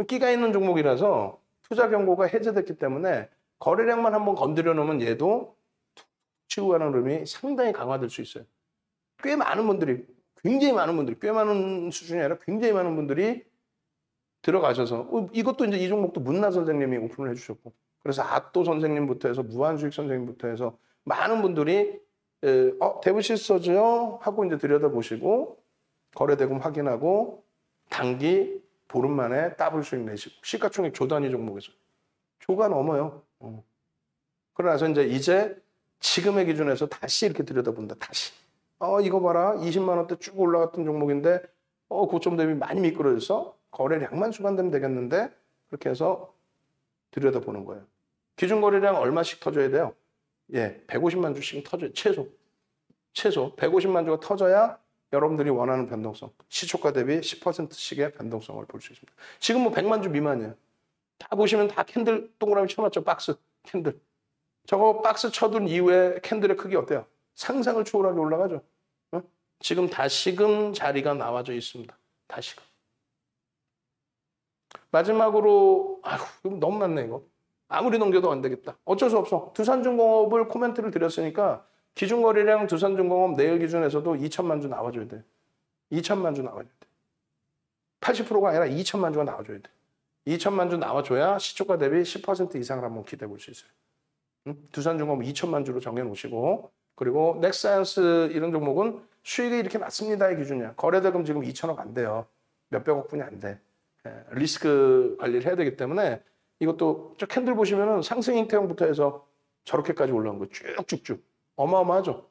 끼가 있는 종목이라서 투자 경고가 해제됐기 때문에 거래량만 한번 건드려 놓으면 얘도 툭 치고 가는 흐름이 상당히 강화될 수 있어요. 꽤 많은 분들이 꽤 많은 수준이 아니라 굉장히 많은 분들이 들어가셔서 이것도 이제 이 종목도 문나 선생님이 오픈을 해주셨고 그래서 아또 선생님부터 해서 무한수익 선생님부터 해서 많은 분들이 데브시스터즈요 하고 이제 들여다보시고 거래대금 확인하고 단기 보름 만에 더블 수익 내시고 시가총액 조 단위 종목에서 조가 넘어요. 그러나서 이제 지금의 기준에서 다시 이렇게 들여다본다. 다시 이거 봐라 20만 원대 쭉 올라갔던 종목인데 고점 대비 많이 미끄러져서 거래량만 수반되면 되겠는데 그렇게 해서 들여다보는 거예요. 기준 거래량 얼마씩 터져야 돼요? 150만 주씩 터져요. 최소 150만 주가 터져야 여러분들이 원하는 변동성, 시초가 대비 10%씩의 변동성을 볼 수 있습니다. 지금 뭐 100만 주 미만이에요. 다 보시면 다 캔들 동그라미 쳐놨죠. 박스 캔들. 저거 박스 쳐둔 이후에 캔들의 크기 어때요? 상상을 초월하게 올라가죠. 지금 다시금 자리가 나와져 있습니다. 다시금. 마지막으로 이거 너무 많네 이거. 아무리 넘겨도 안 되겠다. 어쩔 수 없어. 두산중공업을 코멘트를 드렸으니까 기준거래량 두산중공업 내일 기준에서도 2천만 주 나와줘야 돼. 2천만 주 나와줘야 돼. 80%가 아니라 2천만 주가 나와줘야 돼. 2천만 주 나와줘야 시초가 대비 10% 이상을 한번 기대해 볼 수 있어요. 두산중공업 2천만 주로 정해놓으시고 그리고 넥사이언스 이런 종목은 수익이 이렇게 낮습니다의 기준이야. 거래대금 지금 2천억 안 돼요. 몇백억 분이 안 돼. 리스크 관리를 해야 되기 때문에 이것도 저 캔들 보시면은 상승 형태형부터 해서 저렇게까지 올라온 거 쭉쭉쭉 어마어마하죠.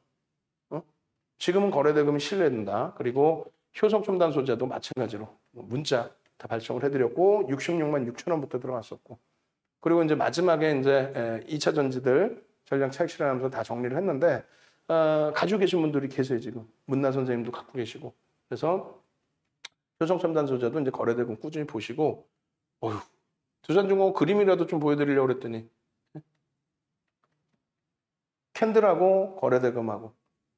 지금은 거래대금이 신뢰된다. 그리고 효성첨단 소재도 마찬가지로 문자 다 발송을 해드렸고 66만 6천 원부터 들어갔었고 그리고 이제 마지막에 이제 2차 전지들 전량 차익 실현하면서 다 정리를 했는데 가지고 계신 분들이 계세요 지금 문나 선생님도 갖고 계시고 그래서 효성첨단 소재도 이제 거래대금 꾸준히 보시고 두산중공업 그림이라도 좀 보여드리려고 그랬더니 캔들하고 거래대금하고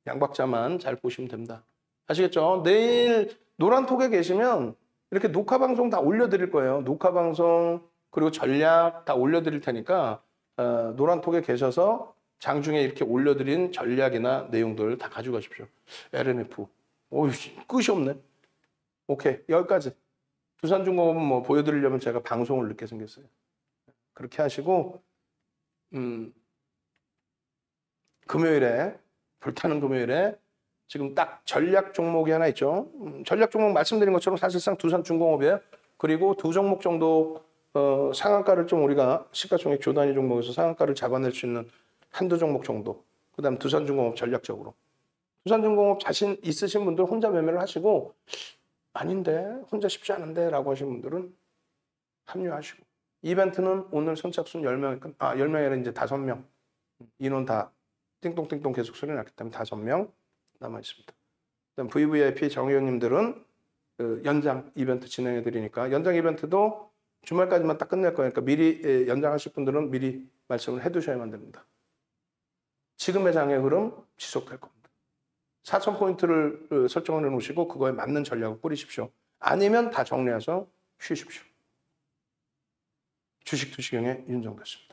양박자만 잘 보시면 됩니다. 아시겠죠? 내일 노란톡에 계시면 이렇게 녹화방송 다 올려드릴 거예요. 녹화방송 그리고 전략 다 올려드릴 테니까 노란톡에 계셔서 장중에 이렇게 올려드린 전략이나 내용들 다 가져가십시오. LNF. 끝이 없네. 오케이. 여기까지. 두산중공업은 뭐 보여드리려면 제가 방송을 늦게 생겼어요. 그렇게 하시고 금요일에 불타는 금요일에 지금 딱 전략 종목이 하나 있죠. 전략 종목 말씀드린 것처럼 사실상 두산중공업이에요. 그리고 두 종목 정도 상한가를 좀 우리가 시가총액 조 단위 종목에서 상한가를 잡아낼 수 있는 한두 종목 정도. 그다음 두산중공업 전략적으로. 두산중공업 자신 있으신 분들 혼자 매매를 하시고 아닌데 혼자 쉽지 않은데 라고 하시는 분들은 합류하시고 이벤트는 오늘 선착순 10명, 10명이 아니라 이제 5명 인원 다 띵동띵동 계속 소리 났기 때문에 5명 남아 있습니다. 그다음 VVIP 정의원님들은 연장 이벤트 진행해 드리니까 연장 이벤트도 주말까지만 딱 끝낼 거니까 미리 연장하실 분들은 미리 말씀을 해 두셔야만 됩니다. 지금의 장의 흐름 지속될 겁니다. 4,000포인트를 설정을 해 놓으시고 그거에 맞는 전략을 꾸리십시오. 아니면 다 정리해서 쉬십시오. 주식 투시경의 윤정도였습니다.